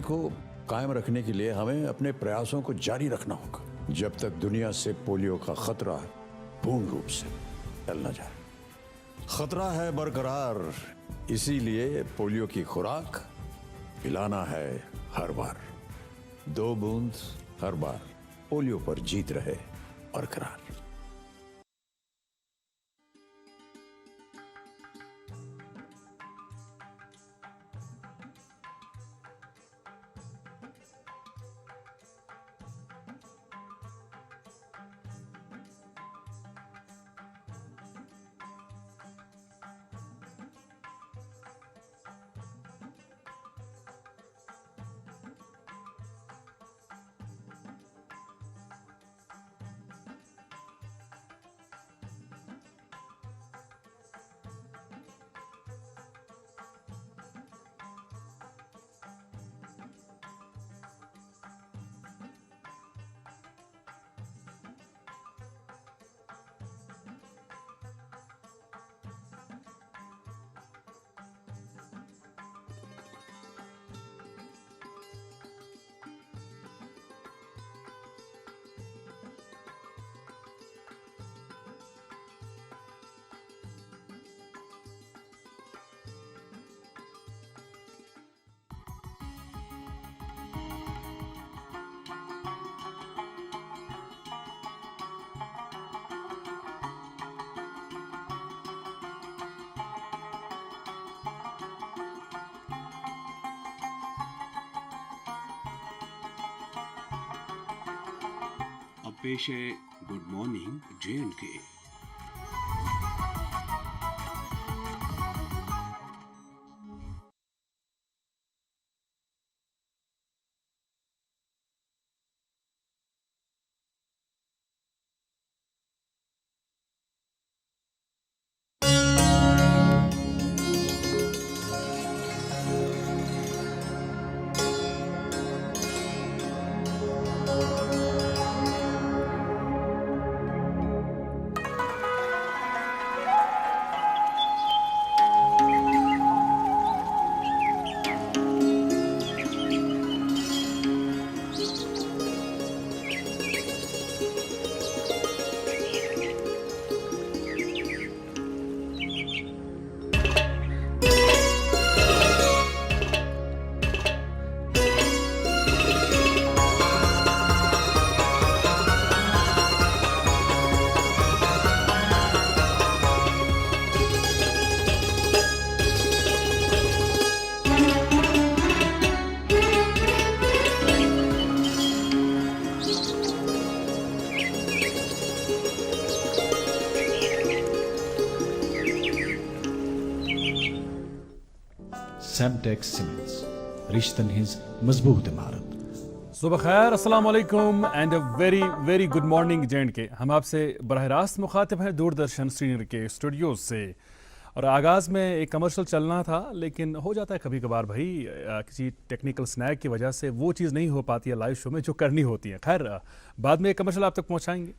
को कायम रखने के लिए हमें अपने प्रयासों को जारी रखना होगा जब तक दुनिया से पोलियो का खतरा पूर्ण रूप से टल न जाए। खतरा है बरकरार, इसीलिए पोलियो की खुराक पिलाना है हर बार। 2 बूंद हर बार, पोलियो पर जीत रहे बरकरार। अब पेश है good morning J&K। Semtex Cements, रिश्तन हिज मजबूत इमारत। सुबह खैर, अस्सलाम वालेकुम and a very good morning J&K। हम आपसे बराह रास्त मुखातिब हैं दूरदर्शन श्रीनगर के स्टूडियोज से। और आगाज़ में एक कमर्शियल चलना था, लेकिन हो जाता है कभी कभार भाई किसी टेक्निकल स्नैक की वजह से वो चीज़ नहीं हो पाती है लाइव शो में जो करनी होती है। खैर बाद में एक कमर्शियल आप तक पहुँचाएंगे।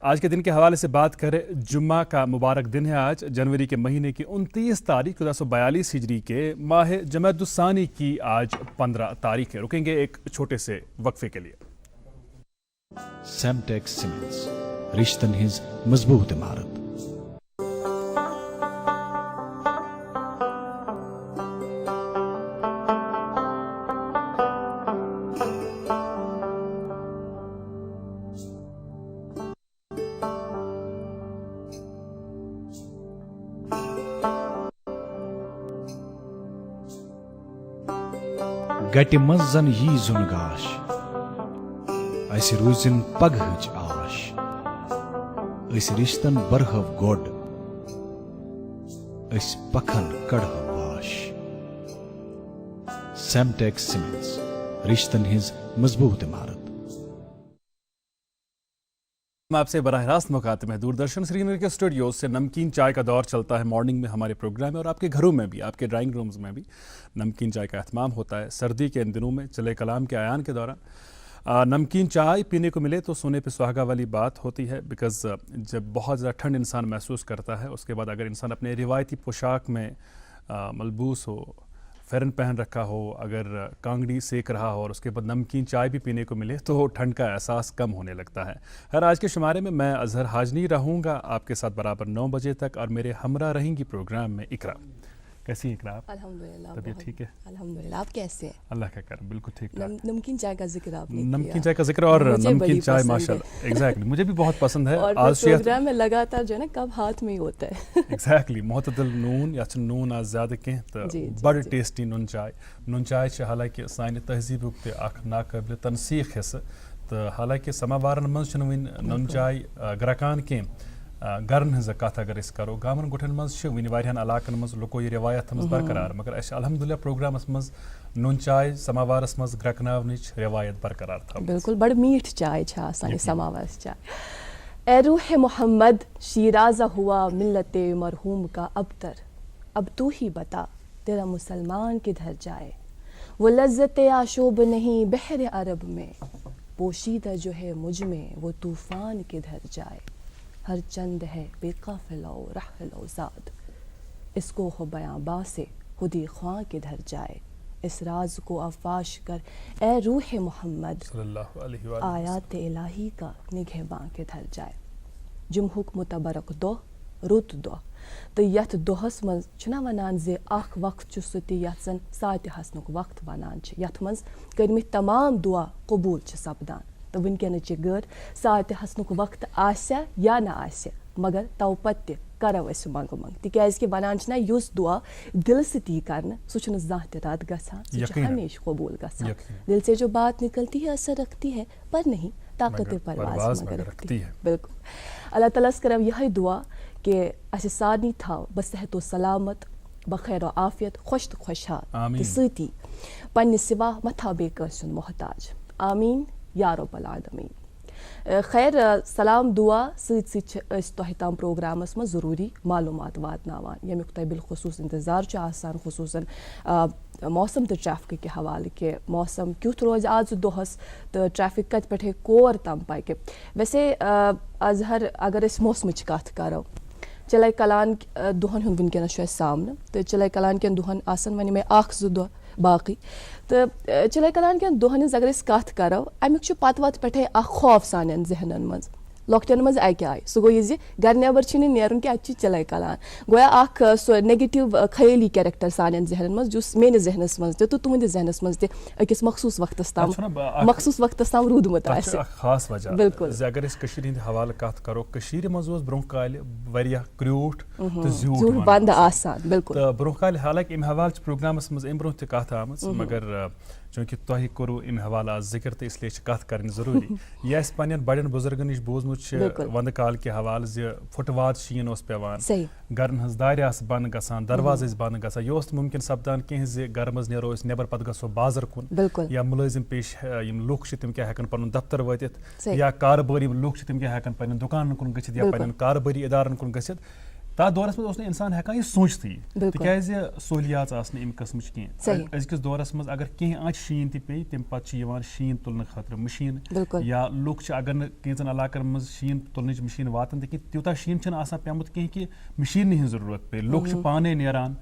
आज के दिन के हवाले से बात करें, जुम्मा का मुबारक दिन है आज, जनवरी के महीने की 29 तारीख 1442 हिजरी के माह जमादुस्सानी की आज 15 तारीख है। रुकेंगे एक छोटे से वक्फे के लिए। Semtex Cements, रिश्तन हिज मजबूत इमारत। गटि मजन यी जुनगाश, ऐसे रूजिन पगहज आश, ऐसे रिश्तन बरहव गोड, ऐसे पखन कड़हव वाश। Semtex Cements, रिश्तन हिज मजबूत इमारत। हम आपसे बराह रास्त मुखातिब हैं दूरदर्शन श्रीनगर के स्टूडियो से। नमकीन चाय का दौर चलता है मॉर्निंग में हमारे प्रोग्राम में, और आपके घरों में भी, आपके ड्राइंग रूम्स में भी नमकीन चाय का एहतमाम होता है। सर्दी के इन दिनों में चले कलाम के आयान के दौरान नमकीन चाय पीने को मिले तो सोने पे सुहागा वाली बात होती है। बिकॉज़ जब बहुत ज़्यादा ठंड इंसान महसूस करता है, उसके बाद अगर इंसान अपने रिवायती पोशाक में मलबूस हो, फेरन पहन रखा हो, अगर कांगड़ी सेक रहा हो और उसके बाद नमकीन चाय भी पीने को मिले तो ठंड का एहसास कम होने लगता है। हर आज के शुमारे में मैं अजहर हाजनी रहूँगा आपके साथ बराबर 9 बजे तक, और मेरे हमरा रहेंगी प्रोग्राम में इकरा। कैसी हैं इकरा आप? अल्हम्दुलिल्लाह, तबीयत बहुत- ठीक है? अल्हम्दुलिल्लाह। आप कैसे हैं? अल्लाह का करम, बिल्कुल ठीक ठाक। नमकीन चाय का जिक्र आपने नमकीन किया। चाय का जिक्र, और मुझे नमकीन बड़ी चाय पसंद माशाल्लाह एग्जैक्टली मुझे भी बहुत पसंद है। और आज फिर प्रोग्राम में लगातार जो है ना कब हाथ में ही होता है। एग्जैक्टली मोतदल नून या नून आज ज़्यादा कह तो जी, जी, बड़ जी। टेस्टी नुन चाय हालांकि सानि तहजीबुक ते अख नाकाबिल तनसीख हिस्सह, तो हालांकि समावारन मज वन नुन चाय ग्रकान कह गरन हज कथ अगर करो गामन गुठन मज वन वारियान इलाकन मज लुको ये रिवायत मज बरकरार, मगर अस अल्हम्दुलिल्लाह प्रोग्रामस मज नुन चाय समावारस मज ग्रकनावनिच रिवायत बरकरार था। बिल्कुल, बड़ मीठ चाय छा आसान समावस चाय। ए रूह मोहम्मद शीराज़ा हुआ मिल्लत मरहूम का अबतर, अब तू ही बता तेरा मुसलमान किधर जाए। वो लज्जत आशोब नहीं बहर अरब में, पोशीदा जो है मुझ में वो तूफ़ान किधर जाए। हर चंद है बेकाफिला रहलो ज़ाद, इसको हो बयां बासे खुदी ख्वां किधर जाए। इस राज को अफाश कर ए रूह मोहम्मद, सल्लल्लाहु अलैहि वसल्लम। आयात इलाही का निगहबां किधर जाए। जुम हुक्म तबरक दो रुत दो, तो यथ दोहस मज छना वनान जे अख वक्त छु सुति यथ जन सात हसनुक वक्त वनान छ, यथ मज करमित तमाम दुआ कबूल छ सपदान। तो वनकन च गर सात हसनुक वक्त आस्या या ना आस्या, मगर तव पत्य करो अस मंग मंग, तिकाज कि वनान छ ना युस दुआ दिल से ती करना सु छ ज़ाह त रद गछान, सु छ हमेशा कबूल गछान। दिल से जो बात निकलती है असर रखती है, पर नहीं ताकत परवाज़ मगर रखती है। बिल्कुल, अल्लाह ताला से करब यही दुआ कि अस सारनी थाव बसेहत व सलामत, बखैर व आफियत, खुश तो खुशहाल, तो सती पन्ने सिवा मथा बेकस मोहताज। आमीन या रब्बल आलमीन। खैर सलाम दुआ सत तोहताम प्रोग्रामस में ज़रूरी मालूमात वातनावान यमुक तय बिलखुसूस इंतज़ार च आसान, खुसूसन मौसम तो ट्रैफिक के हवाले के मौसम क्युथ रोज आज दोहस तो ट्रैफिक कत पे कोर तम पाए के। वैसे अजहर अगर इस मौसम कत करो चले कलान दुहन हुन वनकन सामने, तो चले कलान के दुहन आसन वन में अख जो दो बाकी, तो चले कलान के दुहन अगर कत करो अमुक पत वत पे खौफ सान जहनन मज लॉकडाउन मज अक आय, सह गो ये गर नबर नेरन कि अत चले कलान गोया सो नेगेटिव खयाली कैरेक्टर सान जहनन मज जुस मेरे जहनस मज तो तुंद जहनस मज अकिस मखसूस वक्तस ताम रूदमुत खास वजह। बिल्कुल, अगर हवाले कत करो मज ब्रोह काल क्रूठ तो जूठ बंद आसान। बिल्कुल, तो ब्रोह काल हालांकि अम हवाले प्रोग्रामस मज अम ब्रोह त कत आमज, मगर चूंकि तुह कोर अम हवाले आज जिक्र तो इसलिए कत कर जरूरी। यह पन्न बड़न बुजुर्गन नश बोजमुत वंद काल के हवाले जे फुटवाद शीन पेवान, गरन हज दार बंद गसान, दरवाज बंद गसान, यह मुमकिन सपदान कह गर मज नेरो नबर पे गो बाजार कुन, या मुलाजिम पेश लुक तम क्या हेकन पन दफ्तर वतित, या कारोबारी लुक तम क्या हेकन पन दुकान कुन गछित या पन कारोबारी इदारन कुन गछित। तथ दौरस मज इंसान हेकान यह सोचती तिकाज सहूलियात अम कस्म कह अजकिस दौरस मज अगर कह शीन पे तम पे शीन तुलने खतर मशीन, या लुक अगर कैंचन इलाकन मज शीन तुलने मशीन वातन तूता शीन पेमुत कह कि मशीन हज जरूरत पे, लुक पाने नेरान।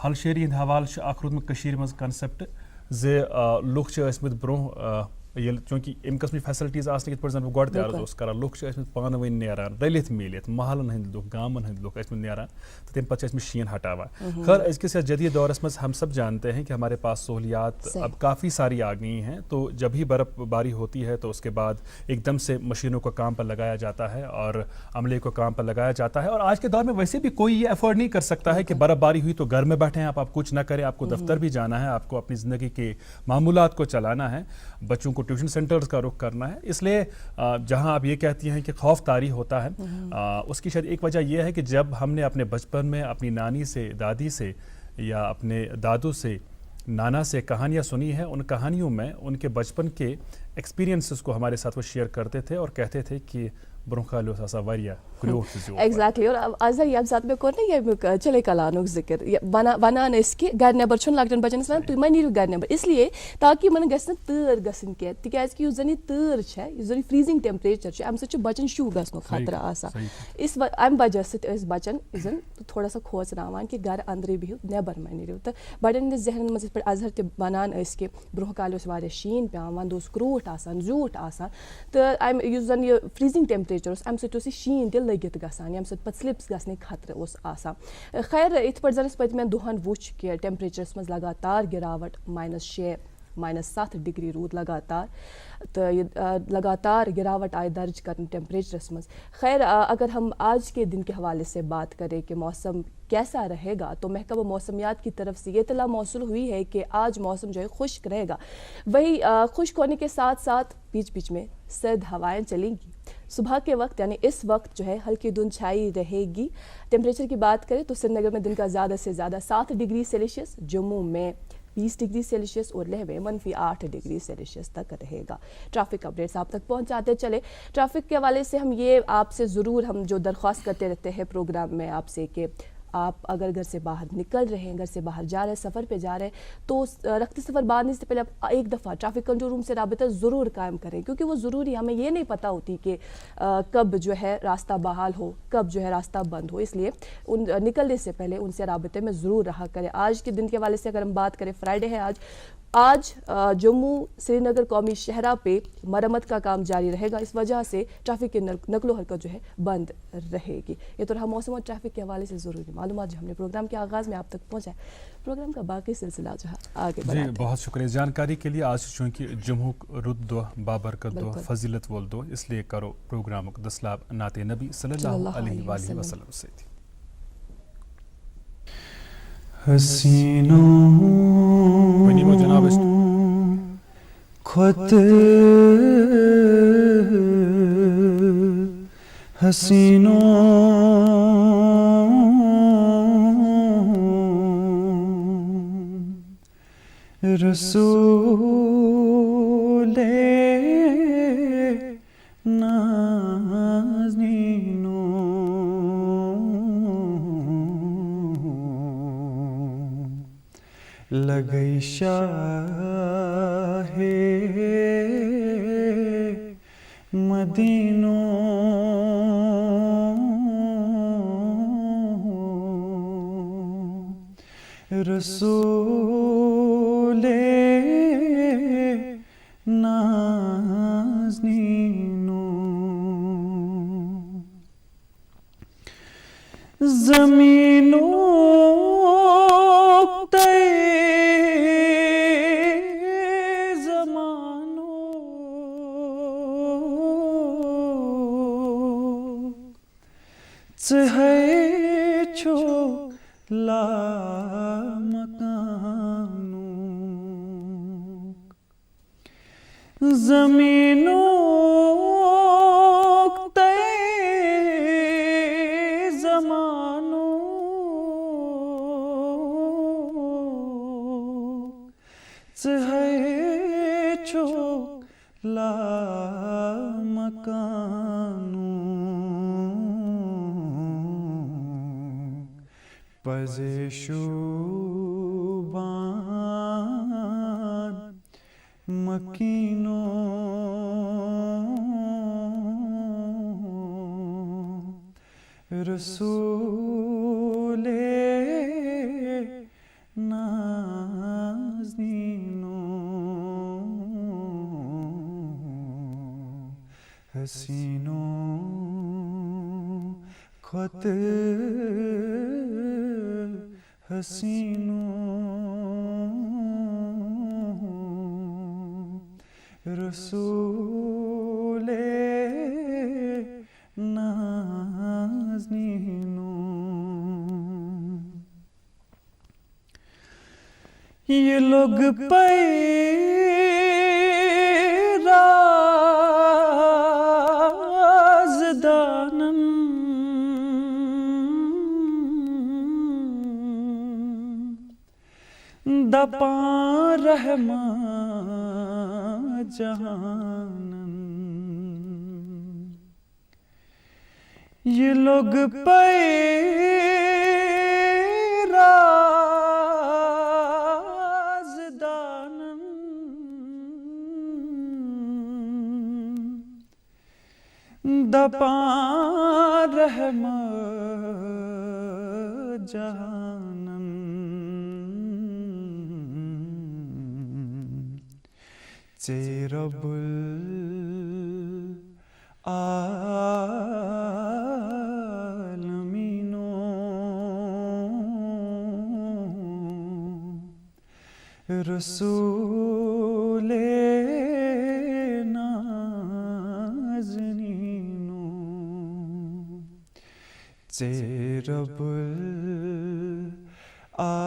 हलशेरी हंद हवाले रोदमुत मज कंसेप्ट जे लुक ब्रोह चूंकि अम कस्म फैसिलिटीज आसन पे जन गो अर्ज कर लुक पान वन नेरान रलित मिलित महलन हंद लुक गामन हंद लुक नेरान, तो तम पे शीन हटावान। खैर अजकिस जदीद दौरस मज हम सब जानते हैं कि हमारे पास सहूलियात अब काफ़ी सारी आ गई हैं, तो जब भी बर्फ़बारी होती है तो उसके बाद एकदम से मशीनों को काम पर लगाया जाता है और अमले को काम पर लगाया जाता है। और आज के दौर में वैसे भी कोई ये अफोर्ड नहीं कर सकता है कि बर्फ़बारी हुई तो घर में बैठे हैं आप कुछ ना करें, आपको दफ्तर भी जाना है, आपको अपनी ज़िंदगी के मामूलात को चलाना है, बच्चों को ट्यूशन सेंटर्स का रुख करना है। इसलिए जहां आप ये कहती हैं कि खौफ तारी होता है, उसकी शायद एक वजह यह है कि जब हमने अपने बचपन में अपनी नानी से, दादी से या अपने दादू से, नाना से कहानियाँ सुनी है, उन कहानियों में उनके बचपन के एक्सपीरियंसेस को हमारे साथ वो शेयर करते थे और कहते थे कि برونٛہہ کالہِ اوس آسان واریاہ کرٛیوٗٹھ تہِ زیوٗٹھ ایگزیکٹلی اور اظہر ییٚمہِ ساتہٕ مےٚ کوٚر نا ییٚمیُک چلے کلانُک ذِکر وَنان ٲسۍ کہِ گرِ نٮ۪بر چھُنہٕ لۄکٹٮ۪ن بَچن ٲسۍ وَنان تُہۍ مہ نیٖرِو گرِ نٮ۪بر اِسلیے تاکہِ یِمن گژھِ نہٕ تۭر گژھٕنۍ کینٛہہ تِکیازِ کہِ یُس زن یہِ تۭر چھےٚ یُس زن یہِ فرٛیٖزِنٛگ ٹٮ۪مپریچر چھُ اَمہِ سۭتۍ چھُ بَچن شُہ گژھنُک خطرٕ آسان اَمہِ وجہ سۭتۍ ٲسۍ بَچن یُس زن تھوڑا سا کھوژراوان کہِ گرِ انٛدرٕے بِہِو نٮ۪بر مہ نیٖرِو تہٕ بَڑٮ۪ن ہٕنٛدِس ذہنن منٛز یِتھ پٲٹھۍ اظہر تہِ وَنان ٲسۍ کہِ برونٛہہ کالہِ اوس واریاہ شیٖن پیٚوان وَندٕ اوس کرٛوٗٹھ آسان زیوٗٹھ آسان تہٕ اَمہِ یُس زن یہِ فرٛیٖزِنٛگ ٹٮ۪مپریچر اوس اَمہِ سۭتۍ اوس یہِ شیٖن تہِ لٔگِتھ گژھان ییٚمہِ سۭتۍ پَتہٕ سِلِپس گژھنٕکۍ خطرٕ اوس آسان خیر یِتھ پٲٹھۍ زن اَسہِ پٔتمٮ۪ن دۄہن وُچھ کہِ ٹٮ۪مپریچرس منٛز لگاتار گِراوٹ -6 -7 ڈگری روٗد لگاتار تہٕ یہِ لگاتار گراوٹ آئی درج کرنے ٹیمپریچرس منٛز خیر اگر ہم آج کے دن کے حوالے سے بات کریں کہ موسم کیسا رہے گا تو محکمہ موسمیات کی طرف سے یہ اطلاع موصول ہوئی ہے کہ آج موسم جو ہے خشک رہے گا وہی خشک ہونے کے ساتھ ساتھ بیچ بیچ میں سرد ہوائیں چلیں گی صبح کے وقت یعنی اس وقت جو ہے ہلکی دھند چھائی رہے گی ٹیمپریچر کی بات کریں تو سری نگر میں دن کا زیادہ سے زیادہ 7 ڈگری سیلسیس جموں میں 20 ڈگری سیلسیس اور لیہ میں -8 ڈگری سیلسیس تک رہے گا ٹریفک اپڈیٹس آپ تک پہنچاتے چلے ٹریفک کے حوالے سے ہم یہ آپ سے ضرور ہم جو درخواست کرتے رہتے ہیں پروگرام میں آپ سے کہ آپ اگر گھر سے باہر نکل رہے ہیں گھر سے باہر جا رہے ہیں سفر پہ جا رہے ہیں تو رخت سفر باندھنے سے پہلے آپ ایک دفعہ ٹریفک کنٹرول روم سے رابطہ ضرور قائم کریں کیونکہ وہ ضروری ہمیں یہ نہیں پتہ ہوتی کہ کب جو ہے راستہ بحال ہو کب جو ہے راستہ بند ہو اس لیے نکلنے سے پہلے ان سے رابطے میں ضرور رہا کریں آج کے دن کے حوالے سے اگر ہم بات کریں فرائیڈے ہے آج جموں سری نگر قومی شاہراہ پہ مرمت کا کام جاری رہے گا اس وجہ سے ٹریفک کی نقل و حرکت جو ہے بند رہے گی یہ تو رہا موسم اور ٹریفک کے حوالے سے ضروری معلومات جو ہم نے پروگرام کے آغاز میں آپ تک پہنچائے پروگرام کا باقی سلسلہ جو ہے آگے جی بہت شکریہ جانکاری کے لیے آج چونکہ جموں رُت دۄہ بابرکت دۄہ فضیلت وول دۄہ اس لیے کرو پروگرامُک دسلاب نعت نبی صلی اللہ علیہ وآلہ وسلم سۭتۍ ؤنِو جناب خود حسینوں رسول لگئی شاہ مدینوں رسول نازنینوں زمینوں چھو لا مکانوں زمینوں تے زمانوں چھو لا مکانوں پزشوبان مکینوں رسول نازنینوں حسینوں خط حسینوں رسول نازنینوں یہ لوگ رازدانن دپان رحمان جہانن ये लोग पैराज़दानन दपा रहम जहानम चेरबुल आलमीनो रसूले नाज़नीनो चेरबुल आलमीनो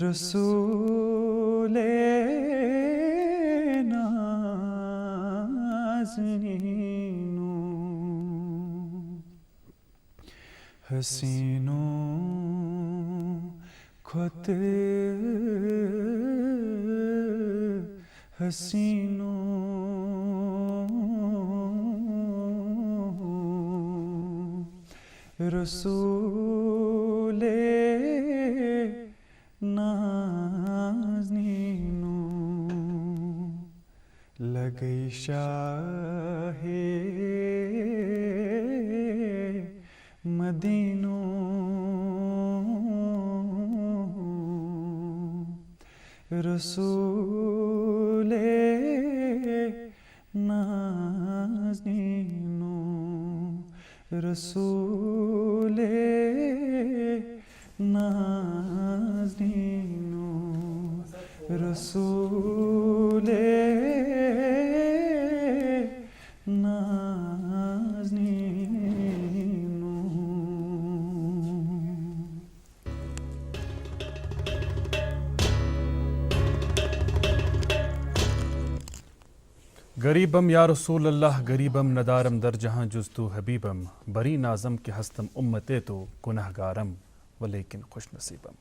रसूले नाज़नीनो हसीनों खुद हसीनों रसूले नाज़नीनो लगई शाहे मदीनो रसूले नाज़नीनो रसूले नाज़नीनो रसूले नाज़नीनो गरीबम या रसूल अल्लाह गरीबम नदारम दर जहाँ जुस्तु हबीबम बरी नाज़म के हस्तम उम्मते तो गुनहगारम वलेकिन खुश नसीबम।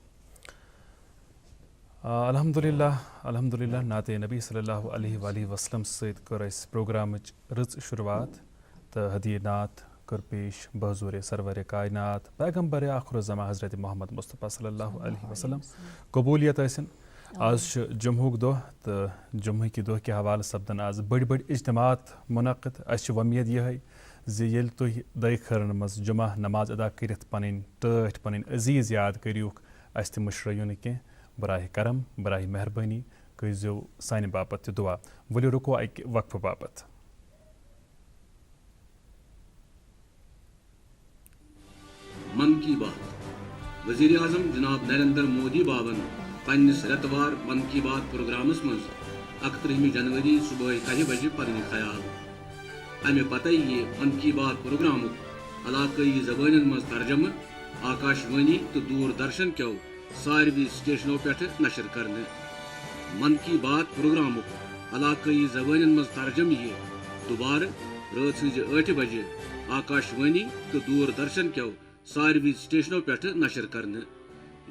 अल्हम्दुलिल्लाह नाते नबी सल्लल्लाहु अलैहि वसल्लम से कर इस प्रोग्राम रज शुरुआत तो हदीय नात कर पेश बहजूर सरवर कायनात पैगम्बर आखिर ज़मा हज़रत मोहम्मद मुस्तफ़ा सल्लल्लाहु अलैहि वसल्लम कबूलियत ऐसन आज जुम्हुक दोह तो जुम्ह की दोह के हवाले सपदन आज बड़ बड़ इज्तिमात मुनक़िद अस उम्मीद यह येल तुह दय खरन मज जुमा नमाज अदा करित पन टठ पन अजीज़ याद करियुक अस त मुशरयु न कह बराह करम बराह मेहरबानी करिजो सानि बापत दुआ वलियो रुको अक वक्फ बापत। मन की बात वज़ीर आज़म जनाब नरेंद्र मोदी बाबन पन्निस रेतवार मन की बात प्रोग्रामस मज 31 जनवरी सुबह 10 बजे पन्न ख्याल अमे पतः ये मन की बात प्रोग्राम इलाकई जबान मज तर्जम आकाशवाणी तो दूरदर्शन क्यों सारवी स्टेशनों पे नशर करने मन की बात प्रोग्राम इलाकई जबान मज तर्जम ये दोबार रात 8 बजे आकाशवाणी तो दूरदर्शन क्यों सारवी स्टेशनों पे नशर करने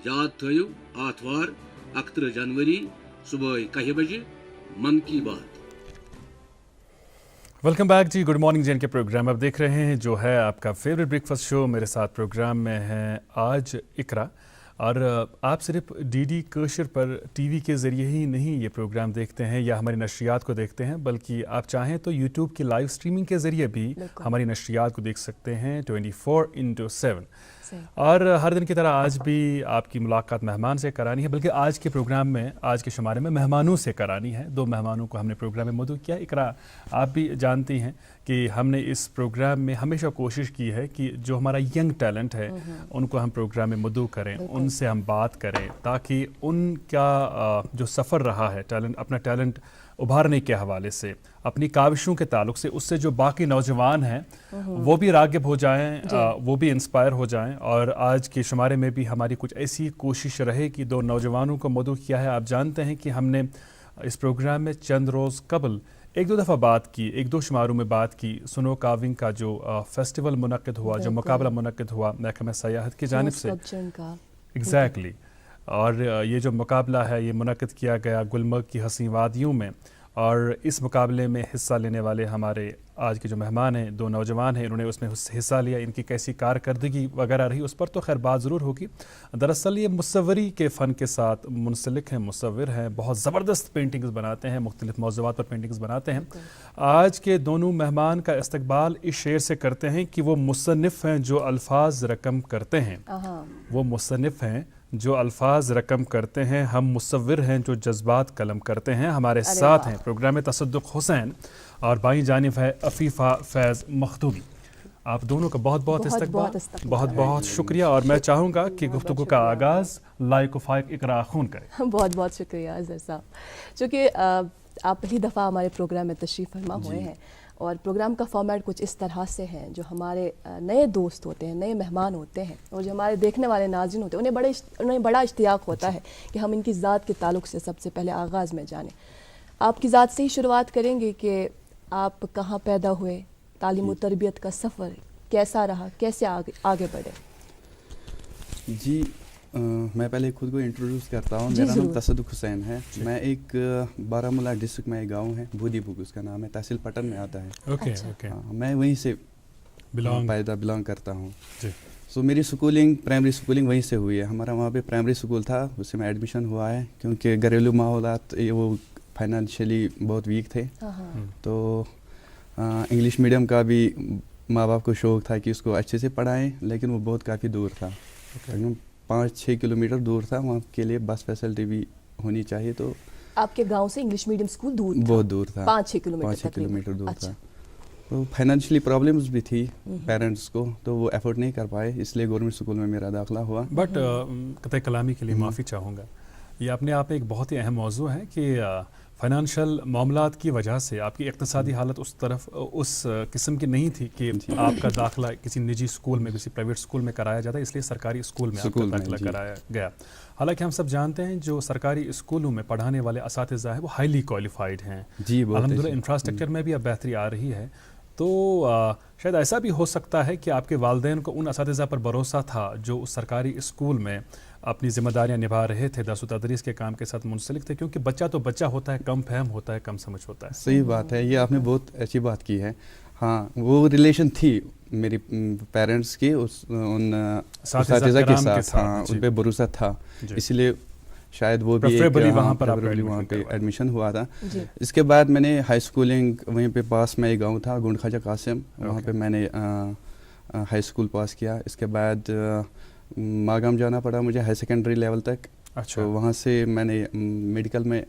याद थो आतवार 31 जनवरी सुबह 10 बजे मन की बात। वेलकम बैक जी, गुड मॉर्निंग जेएनके प्रोग्राम आप देख रहे हैं जो है आपका फेवरेट ब्रेकफास्ट शो। मेरे साथ प्रोग्राम में है आज इकरा और आप सिर्फ डीडी कशर पर टीवी के ज़रिए ही नहीं ये प्रोग्राम देखते हैं या हमारी नशरियात को देखते हैं, बल्कि आप चाहें तो यूट्यूब की लाइव स्ट्रीमिंग के ज़रिए भी हमारी नशरियात को देख सकते हैं 24/7। और हर दिन की तरह आज भी आपकी मुलाकात मेहमान से करानी है, बल्कि आज के प्रोग्राम में आज के शुमारे में मेहमानों से करानी है। 2 मेहमानों को हमने प्रोग्राम में मदऊ किया। इकरा आप भी जानती हैं कि हमने इस प्रोग्राम में हमेशा कोशिश की है कि जो हमारा यंग टैलेंट है उनको हम प्रोग्राम में मदऊ करें, उनसे हम बात करें ताकि उनका जो सफ़र रहा है टैलेंट अपना टैलेंट उभारने के हवाले से, अपनी काविशों के ताल्लुक से, उससे जो बाकी नौजवान हैं वो भी राग़िब हो जाएं, वो भी इंस्पायर हो जाएं। और आज के शुमारे में भी हमारी कुछ ऐसी कोशिश रहे कि 2 नौजवानों को मदऊ किया है। आप जानते हैं कि हमने इस प्रोग्राम में चंद रोज़ कबल 1-2 दफ़ा बात की, 1-2 शुमारों में बात की स्नो कार्विंग का जो फेस्टिवल मुनक़िद हुआ, जो मुकाबला मुनक़िद हुआ महकमा सयाहत की जानिब से। एग्जैक्टली اور یہ جو مقابلہ ہے یہ منعقد کیا گیا گلمرگ کی حسین وادیوں میں، اور اس مقابلے میں حصہ لینے والے ہمارے آج کے جو مہمان ہیں 2 نوجوان ہیں، انہوں نے اس میں حصہ لیا. ان کی کیسی کارکردگی وغیرہ رہی اس پر تو خیر بات ضرور ہوگی. دراصل یہ مصوری کے فن کے ساتھ منسلک ہیں، مصور ہیں، بہت زبردست پینٹنگز بناتے ہیں، مختلف موضوعات پر پینٹنگز بناتے ہیں. آج کے دونوں مہمان کا استقبال اس شعر سے کرتے ہیں کہ وہ مصنف ہیں جو الفاظ رقم کرتے ہیں. وہ مصنف ہیں جو الفاظ رقم کرتے ہیں، ہم مصور ہیں جو جذبات قلم کرتے ہیں. ہمارے ساتھ ہیں پروگرام تصدق حسین اور بائیں جانب ہے عفیفہ فیض مختومی. آپ دونوں کا بہت بہت استقبال، بہت بہت شکریہ. اور میں چاہوں گا کہ گفتگو کا آغاز لائق و فائق اقراء خون کریں. بہت بہت شکریہ اظہر صاحب. چونکہ آپ پہلی دفعہ ہمارے پروگرام میں تشریف فرما ہوئے ہیں اور پروگرام کا فارمیٹ کچھ اس طرح سے ہے، جو ہمارے نئے دوست ہوتے ہیں، نئے مہمان ہوتے ہیں اور جو ہمارے دیکھنے والے ناظرین ہوتے ہیں انہیں بڑا اشتیاق ہوتا ہے کہ ہم ان کی ذات کے تعلق سے سب سے پہلے آغاز میں جانیں. آپ کی ذات سے ہی شروعات کریں گے کہ آپ کہاں پیدا ہوئے، تعلیم و تربیت کا سفر کیسا رہا، کیسے آگے بڑھے؟ جی میں پہلے خود کو انٹروڈیوس کرتا ہوں. میرا نام تصدق حسین ہے. میں ایک بارہمولہ ڈسٹرکٹ میں ایک گاؤں ہے بودھی بھوگ اس کا نام ہے، تحصیل پٹن میں آتا ہے. میں وہیں سے بلانگ کرتا ہوں. سو میری سکولنگ، پرائمری سکولنگ وہیں سے ہوئی ہے. ہمارا وہاں پہ پرائمری سکول تھا، اس سے میں ایڈمیشن ہوا ہے کیونکہ گھریلو ماحولات وہ فائنینشلی بہت ویک تھے. تو انگلش میڈیم کا بھی ماں باپ کو شوق تھا کہ اس کو اچھے سے پڑھائیں، لیکن وہ بہت کافی دور تھا، 5-6 کلومیٹر دور تھا. وہاں کے لیے بس فیسلٹی بھی ہونی چاہیے. تو آپ کے گاؤں سے انگلش میڈیم اسکول دور تھا؟ بہت دور تھا، 5-6 کلومیٹر دور تھا. تو فائنینشلی پرابلمس بھی تھی پیرنٹس کو، تو وہ ایفورڈ نہیں کر پائے، اس لیے گورنمنٹ اسکول میں میرا داخلہ ہوا. بٹ قطع کلامی کے لیے معافی چاہوں گا. یہ اپنے آپ میں ایک بہت ہی اہم موضوع ہے کہ فائنانشل معاملات کی وجہ سے آپ کی اقتصادی حالت اس قسم کی نہیں تھی کہ آپ کا داخلہ کسی نجی اسکول میں، کسی پرائیویٹ اسکول میں کرایا جاتا ہے، اس لیے سرکاری اسکول میں آپ کا داخلہ کرایا گیا. حالانکہ ہم سب جانتے ہیں جو سرکاری اسکولوں میں پڑھانے والے اساتذہ ہیں وہ ہائیلی کوالیفائڈ ہیں. الحمدللہ انفراسٹرکچر میں بھی اب بہتری آ رہی ہے. تو شاید ایسا بھی ہو سکتا ہے کہ آپ کے والدین کو ان اساتذہ پر بھروسہ تھا جو اس سرکاری اسکول میں اپنی ذمہ داریاں نبھا رہے تھے، درس و تدریس کے کام کے ساتھ منسلک تھے، کیونکہ بچہ تو بچہ ہوتا ہے، کم فہم ہوتا ہے، کم سمجھ ہوتا ہے. صحیح بات ہے، یہ آپ نے بہت اچھی بات کی ہے. ہاں وہ ریلیشن تھی میری پیرنٹس کی ان اساتذہ کے ساتھ، ہاں ان پہ بھروسہ تھا، اس لیے شاید وہ بھی وہاں پہ ایڈمیشن ہوا تھا. اس کے بعد میں نے ہائی اسکولنگ وہیں پہ پاس میں ایک گاؤں تھا گنڈ خواجہ قاسم، وہاں پہ میں نے ہائی اسکول پاس کیا. اس کے بعد ماگام جانا پڑا مجھے ہائی سیکنڈری لیول تک. تو وہاں سے میں نے میڈیکل میں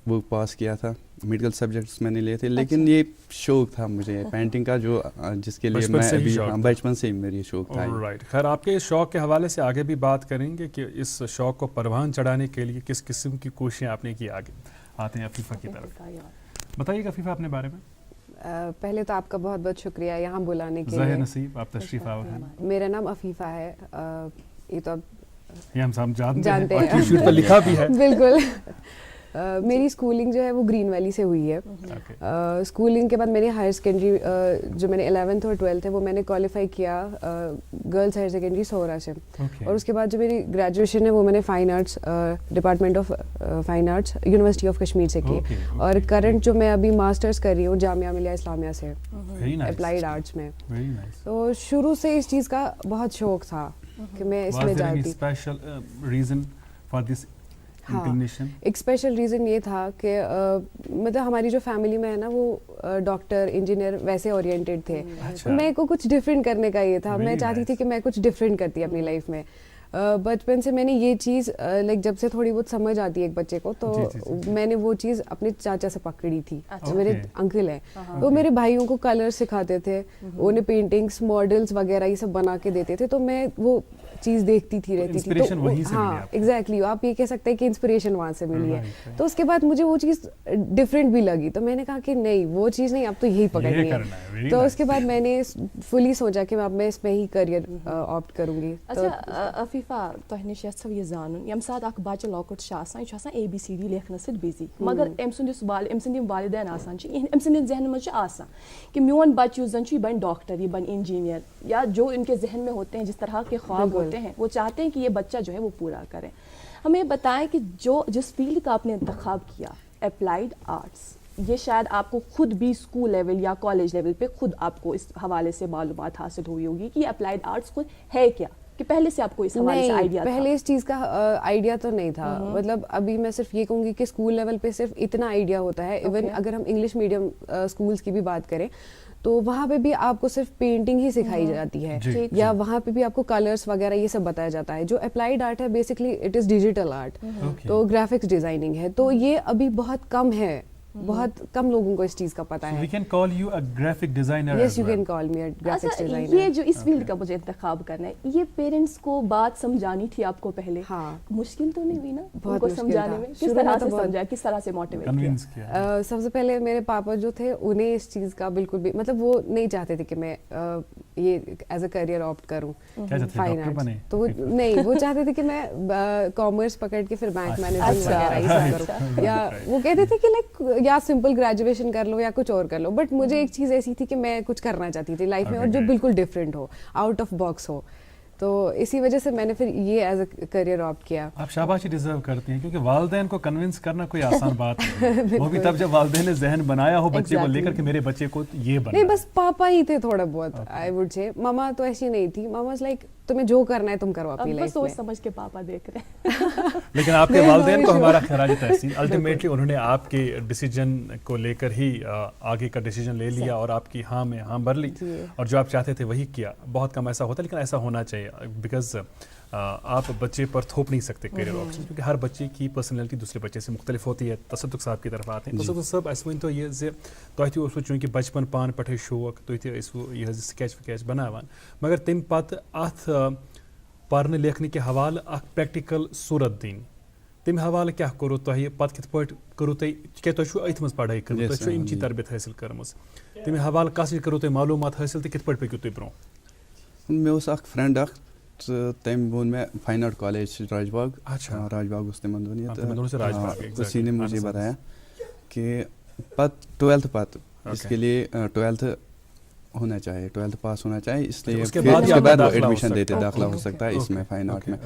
وہ پاس کیا تھا، میڈیکل سبجیکٹس میں نے لیے تھے. لیکن یہ شوق تھا مجھے پینٹنگ کا، جو جس کے لیے میں ابھی بچپن سے ہی میری شوق تھا. خیر آپ کے اس شوق کے حوالے سے آگے بھی بات کریں گے کہ اس شوق کو پروان چڑھانے کے لیے کس قسم کی کوششیں آپ نے کی. آگے آتے ہیں عفیفہ کی طرف. بتائیے گا عفیفہ اپنے بارے میں. پہلے تو آپ کا بہت بہت شکریہ یہاں بلانے کے لیے. ظاہر نصیب آپ تشریف آؤ ہیں. میرا نام عفیفہ ہے. یہ تو اب ہم جانتے ہیں، شوٹ پر لکھا بھی ہے. بالکل. میری اسکولنگ جو ہے وہ گرین ویلی سے ہوئی ہے. اسکولنگ کے بعد میں نے ہائر سیکنڈری جو میں نے 11th اور 12th ہے وہ میں نے کوالیفائی کیا گرلز ہائر سیکنڈری سورا سے. اور اس کے بعد جو میری گریجویشن ہے وہ میں نے fine arts department of fine arts university of Kashmir سے کی. اور کرنٹ جو میں ابھی ماسٹرز کر رہی ہوں جامعہ ملیہ اسلامیہ سے اپلائیڈ آرٹس میں. تو شروع سے اس چیز کا بہت شوق تھا کہ میں اس میں جاتی. ہاں ایک اسپیشل ریزن یہ تھا کہ مطلب ہماری جو فیملی میں ہے نا وہ ڈاکٹر انجینئر ویسے اورینٹیڈ تھے. میرے کو کچھ ڈفرینٹ کرنے کا یہ تھا، میں چاہتی تھی کہ میں کچھ ڈفرینٹ کرتی اپنی لائف میں. بچپن سے میں نے یہ چیز لائک جب سے تھوڑی بہت سمجھ آتی ہے ایک بچے کو، تو میں نے وہ چیز اپنے چاچا سے پکڑی تھی جو میرے انکل ہیں. وہ میرے بھائیوں کو کلر سکھاتے تھے، انہیں پینٹنگس ماڈلس وغیرہ یہ سب بنا کے دیتے تھے. تو میں وہ چیز دیکھتی تھی رہتی تھی. تو ہاں ایگزیکٹلی آپ یہ کہہ سکتے ہیں کہ انسپریشن وہاں سے ملی ہے. تو اس کے بعد مجھے وہ چیز ڈفرینٹ بھی لگی، تو میں نے کہا کہ نہیں وہ چیز نہیں، اب تو یہی پکڑنی ہے. تو اس کے بعد میں نے فلی سوچا کہ اب میں اس میں ہی کریئر آپٹ کروں گی. اچھا عفیفہ تۄہہِ نِش یژھو یہِ زانُن ییٚمہِ ساتہٕ اکھ بَچہِ لۄکُٹ چھُ آسان یہِ چھُ آسان ABCD لیکھنَس سۭتۍ بِزی، مگر أمۍ سٕنٛدۍ یِم والدین آسان چھِ أمۍ سٕنٛدِس ذہنَس منٛز چھُ آسان کہ میون بچہ یُس زن چھُ یہِ بنہِ ڈاکٹر، یہِ بنہِ انجینئر، یا جو ان کے ذہن میں ہوتے ہیں جس طرح کے خواب ہوتے ہیں وہ چاہتے ہیں کہ یہ بچہ جو ہے وہ پورا کرے. ہمیں بتائیں کہ جس فیلڈ کا آپ نے انتخاب کیا اپلائیڈ آرٹس, یہ شاید آپ کو خود بھی اسکول لیول یا کالج لیول پہ خود آپ کو اس حوالے سے معلومات حاصل ہوئی ہوگی کہ اپلائیڈ آرٹس خود ہے کیا, کہ پہلے سے آپ کو اس حوالے سے آئیڈیا تھا؟ پہلے اس چیز کا آئیڈیا تو نہیں تھا. مطلب ابھی میں صرف یہ کہوں گی کہ اسکول لیول پہ صرف اتنا آئیڈیا ہوتا ہے. ایون اگر ہم انگلش میڈیم اسکولس کی بھی بات کریں تو وہاں پہ بھی آپ کو صرف پینٹنگ ہی سکھائی جاتی ہے, یا وہاں پہ بھی آپ کو کلرس وغیرہ یہ سب بتایا جاتا ہے. جو اپلائیڈ آرٹ ہے basically it is digital art, تو گرافکس ڈیزائننگ ہے, تو یہ ابھی بہت کم ہے, بہت کم لوگوں کو اس چیز کا پتا ہے. we can call you a graphic designer. Yes, you can call me a graphics designer. یہ جو اس فیلڈ کا مجھے انتخاب کرنا ہے, یہ پیرنٹس کو بات سمجھانی تھی آپ کو پہلے؟ ہاں. مشکل تو نہیں ہوئی نا بہت کو سمجھانے میں؟ کس طرح سے سمجھایا, کس طرح سے موٹیویٹ کیا؟ سب سے پہلے میرے پاپا جو تھے انہیں اس چیز کا بالکل بھی مطلب وہ نہیں چاہتے تھے کہ میں یہ ایز اے کریئر آپٹ کروں فائن آرٹس. تو وہ نہیں, وہ چاہتے تھے کہ میں کامرس پکڑ کے پھر بینک مینجمنٹ وغیرہ یہ سب کروں, یا وہ کہتے تھے کہ لائک یا سمپل گریجویشن کر لو یا کچھ اور کر لو. بٹ مجھے ایک چیز ایسی تھی کہ میں کچھ کرنا چاہتی تھی لائف میں, اور جو بالکل ڈفرینٹ ہو, آؤٹ آف باکس ہو. تو اسی وجہ سے میں نے پھر یہ ایز اے کریئر آپٹ کیا. آپ شاباشی ڈیزرو کرتی ہیں, کیونکہ والدین کو کنونس کرنا کوئی آسان بات نہیں, وہ بھی تب جب والدین نے ذہن بنایا ہو بچے کو لے کر کہ میرے بچے کو یہ بننا. نہیں, بس پاپا ہی تھے تھوڑا بہت, آئی وڈ سے. ماما تو ایسی نہیں تھی. ماما لائک تمہیں جو کرنا ہے تم کرو اپنی لائف میں. سوچ سمجھ کے پاپا دیکھ رہے ہیں. لیکن آپ کے والدین کو ہمارا خراج تحسین. الٹیمیٹلی انہوں نے آپ کے ڈیسیجن کو لے کر ہی آگے کا ڈیسیجن لے لیا اور آپ کی ہاں میں ہاں بھر لی, اور جو آپ چاہتے تھے وہی کیا. بہت کم ایسا ہوتا ہے, لیکن ایسا ہونا چاہیے, بیکاز آپ بچے پر تھوپ نہیں سکتے کیریئر آپشن, کیونکہ ہر بچے کی پرسنالٹی دوسرے بچے سے مختلف ہوتی ہے. تصدق صاحب کی طرف آتے ہیں. تصدق صاحب اس ون تو یہ زِ تۄہہِ تہِ اوسوٕ چوٗنٛکہِ بچپن پانہٕ پٮ۪ٹھٕے شوق, تُہۍ تہِ ٲسوٕ یہِ حظ سکیچ وکیچ بناوان, مگر تمہِ پتہٕ اتھ پرنہٕ لیکھنہٕ کہِ حوالہٕ اکھ پریکٹیکل صوٗرت دِنۍ, تمہِ حوالہٕ کیٛاہ کوٚروٕ تۄہہِ پتہٕ کِتھ پٲٹھۍ کوٚروٕ تۄہہِ, تِکیٛازِ تۄہہِ چھُو أتھۍ منٛز پڑٲے کٔرمٕژ, تۄہہِ چھُو اَمچی تربیت حٲصِل کٔرمٕژ, تمہِ حوالہٕ کتھ سۭتۍ کوٚروٕ تۄہہِ معلوٗمات حٲصِل تہٕ کِتھ پٲٹھۍ پٔکِو تُہۍ برٛونٛہہ؟ مےٚ اوس اکھ فرٛٮ۪نٛڈ اکھ تہٕ تٔمۍ ووٚن مےٚ fine art college Raj Bagh. Raj Bagh اوس تِمن دۄہن ییٚتہِ, اسی نے مجھے بتایا کہ پتہٕ ٹویلتھ پتہٕ اس کے لیے ٹویلتھ ہونا چاہیے, ٹویلتھ پاس ہونا چاہیے, اس لیے اس کے بعد وہ ایڈمیشن دیتے, داخلہ ہو سکتا ہے اس میں فائن آرٹ میں.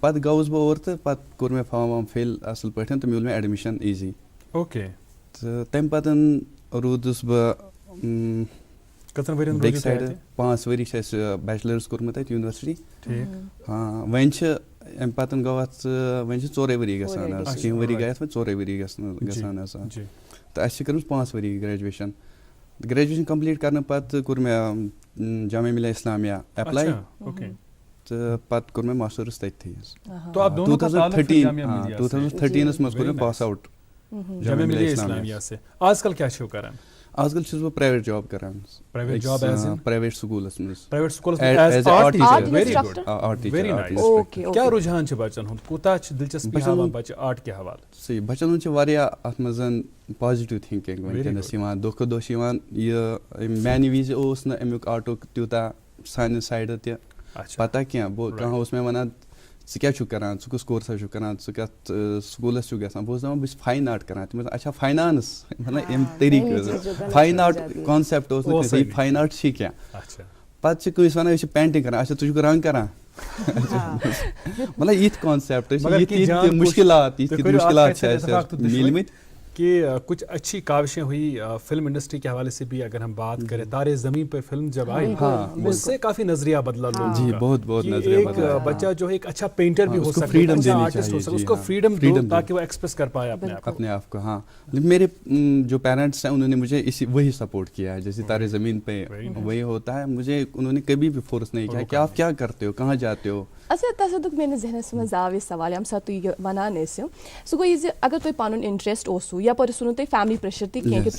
پتہٕ گوٚوُس بہٕ اور تہٕ پتہٕ کوٚر مےٚ فارم وارم فِل اصٕل پٲٹھۍ تہٕ میوٗل مےٚ ایڈمِشن ایٖزی. اوکے. تہٕ تمہِ پتہٕ روٗدُس بہٕ بیٚکہِ سایڈٕ 5 ؤری چھِ اَسہِ بیچلٲرٕس کوٚرمُت اَتہِ یوٗنیورسٹی. وۄنۍ چھِ اَمہِ پتہٕ گوٚو اَتھ وۄنۍ چھِ 4 ؤری گژھان حظ, کینٛہہ ؤری گٔے اَتھ وۄنۍ 4 ؤری گژھان حظ. تہٕ اَسہِ چھِ کٔرمٕژ 5 ؤری گریجویشن. گریجویشن کمپلیٖٹ کرنہٕ پتہٕ کوٚر مےٚ جامعہ ملیہ اسلامیہ ایپلاے, تہٕ پتہٕ کوٚر مےٚ ماسٹٲرٕس تٔتھی حظ. 2013 منٛز کوٚر مےٚ پاس آوُٹ جامعہ ملیہ اسلامیہ سے. آج کل کیا چھِو کران؟ آز کل چھُس بہٕ پرٛایویٹ جاب کران, پرٛایویٹ سکوٗلس منٛز. کیا رجحان چھُ بچن ہُنٛد, کوٗتاہ چھِ دلچسپی ہاوان بچہِ آرٹ کہِ حوالہٕ؟ صحیح, بچن ہُنٛد چھِ واریاہ اتھ منٛز پازِٹِو تھِنکِنٛگ وٕنکیٚنس یِوان. دۄہ کھۄتہٕ دۄہ چھِ یِوان یہِ میانہِ وِزِ اوس نہٕ امیُک آرٹُک تیوٗتاہ سانہِ سایڈٕ تہِ پتہ کینٛہہ. کانٛہہ اوس مےٚ ونان ژٕ کیٛاہ چھُکھ کران, ژٕ کُس کورسا چھُکھ کران, ژٕ کتھ سکوٗلس چھُکھ گژھان. بہٕ اوسُس دپان بہٕ چھُس فاین آرٹ کران. تِم ٲسۍ اچھا فاینانس, مطلب امہِ طریٖقہٕ فاین آرٹ کانسیپٹ اوس نہٕ کٲنٛسہِ, فاین آرٹ چھِ کیٛاہ. پتہٕ چھِ کٲنٛسہِ ونان أسۍ چھِ پینٹنگ کران, اچھا ژٕ چھُکھ رنٛگ کران, مطلب یِتھۍ کانسیپٹ یِتھۍ مُشکلات چھِ اَسہِ میٖلمٕتۍ. کہ کچھ اچھی کاوشیں ہوئی فلم انڈسٹری کے حوالے سے بھی. اگر ہم بات کریں تارے زمین پہ فلم جب آئی, اس سے کافی نظریہ بدلا لوگوں کا. بہت نظریہ بدلا. ایک بچہ جو ہے ایک اچھا پینٹر بھی ہو سکتا ہے, اچھا آرٹسٹ ہو سکتا ہے, اس کو فریڈم دو تاکہ وہ ایکسپریس کر پائے اپنے آپ کو. ہاں, میرے جو پیرنٹس ہیں انہوں نے مجھے وہی سپورٹ کیا ہے, جیسے تارے زمین پہ وہی ہوتا ہے. مجھے انہوں نے کبھی بھی فورس نہیں کیا کہ آپ کیا کرتے ہو, کہاں جاتے ہو. اچھا تصدق میٲنِس ذہنس منٛز آو یہِ سوال ییٚمہِ ساتہٕ تُہۍ یہِ وَنان ٲسِو, سُہ گوٚو یہِ زِ اگر تۄہہِ پَنُن اِنٹرٛسٹ اوسوٕ یپٲرۍ اوسوٕ نہٕ تۄہہِ فیملی پرٛیشر تہِ کینٛہہ کہِ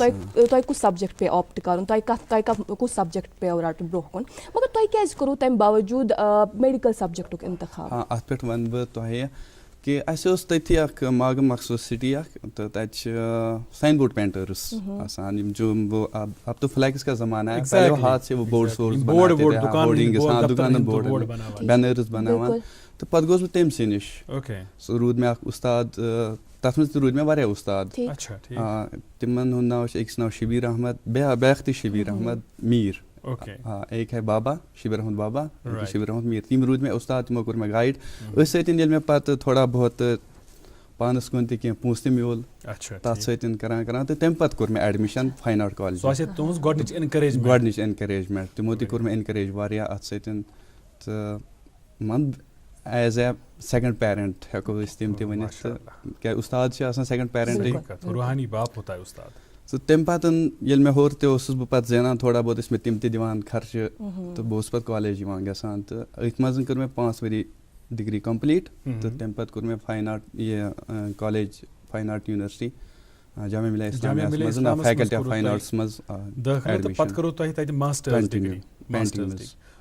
تۄہہِ کُس سبجکٹ پیٚیہِ آپٹ کَرُن, تۄہہِ کُس سبجکٹ پیٚو رَٹُن برونٛہہ کُن, مگر تۄہہِ کیازِ کوٚروٕ تَمہِ باوجوٗد میڈِکل سبجکٹُک اِنتخاب؟ اَتھ پٮ۪ٹھ وَنہٕ بہٕ تۄہہِ کہ اَسہِ اوس تٔتھی اکھ ماگم اکھ سوسایٹی اکھ, تہٕ تَتہِ چھِ ساین بورڈ پینٹٲرٕس آسان, یِم جو اب تو فلیکس کا زمانہ ہے, پہلے وہ ہاتھ سے وہ بورڈ بورڈنگ گژھان, دُکانن بورڈ بینٲرٕس بناوان. تہٕ پتہٕ گوٚوُس بہٕ تٔمۍ سٕے نِش. سُہ روٗد مےٚ اکھ اُستاد, تتھ منٛز تہِ روٗدۍ مےٚ واریاہ اُستاد. تِمن ہُنٛد ناو چھُ, أکِس ناو شبیٖر احمد, بیاکھ تہِ شبیٖر احمد میٖر. ہاں ایک ہے بابا شبیر احمد بابا شبیر احمد میٖر تِم روٗدۍ مےٚ اُستاد تِمو کوٚر مےٚ گایِڈ أتھۍ سۭتۍ ییٚلہِ مےٚ پَتہٕ تھوڑا بہت پانَس کُن تہِ کینٛہہ پونٛسہٕ تہِ میوٗل تَتھ سۭتۍ کران تہٕ تَمہِ پَتہٕ کوٚر مےٚ ایڈمِشن فاین آرٹ کالج. گۄڈنِچ اٮ۪نکریجمنٹ تِمو تہِ کوٚر مےٚ اٮ۪نکریج واریاہ اَتھ سۭتۍ تہٕ مان ایز اے سیکنڈ پیرنٹ ہٮ۪کو أسۍ تِم تہِ ؤنِتھ تہٕ کیٛازِ اُستاد چھِ آسان سیکنڈ پیرنٹٕے. روحانی باپ ہوتا ہے استاد. تہٕ تَمہِ پَتہٕ ییٚلہِ مےٚ ہیوٚر تہِ اوسُس بہٕ پَتہٕ زینان تھوڑا بہت ٲسۍ مےٚ تِم تہِ دِوان خرچہٕ تہٕ بہٕ اوسُس پَتہٕ کالیج یِوان گژھان تہٕ أتھۍ منٛز کٔر مےٚ 5 ؤری ڈگری کَمپلیٖٹ تہٕ تَمہِ پَتہٕ کوٚر مےٚ فاین آرٹ یہِ college fine art university Jamia Millia اسلامیہَس منٛز فیکلٹی آف فاین آرٹس منٛز پَتہٕ کٔرٕو تۄہہِ تَتہِ ماسٹٲرٕس ڈگری.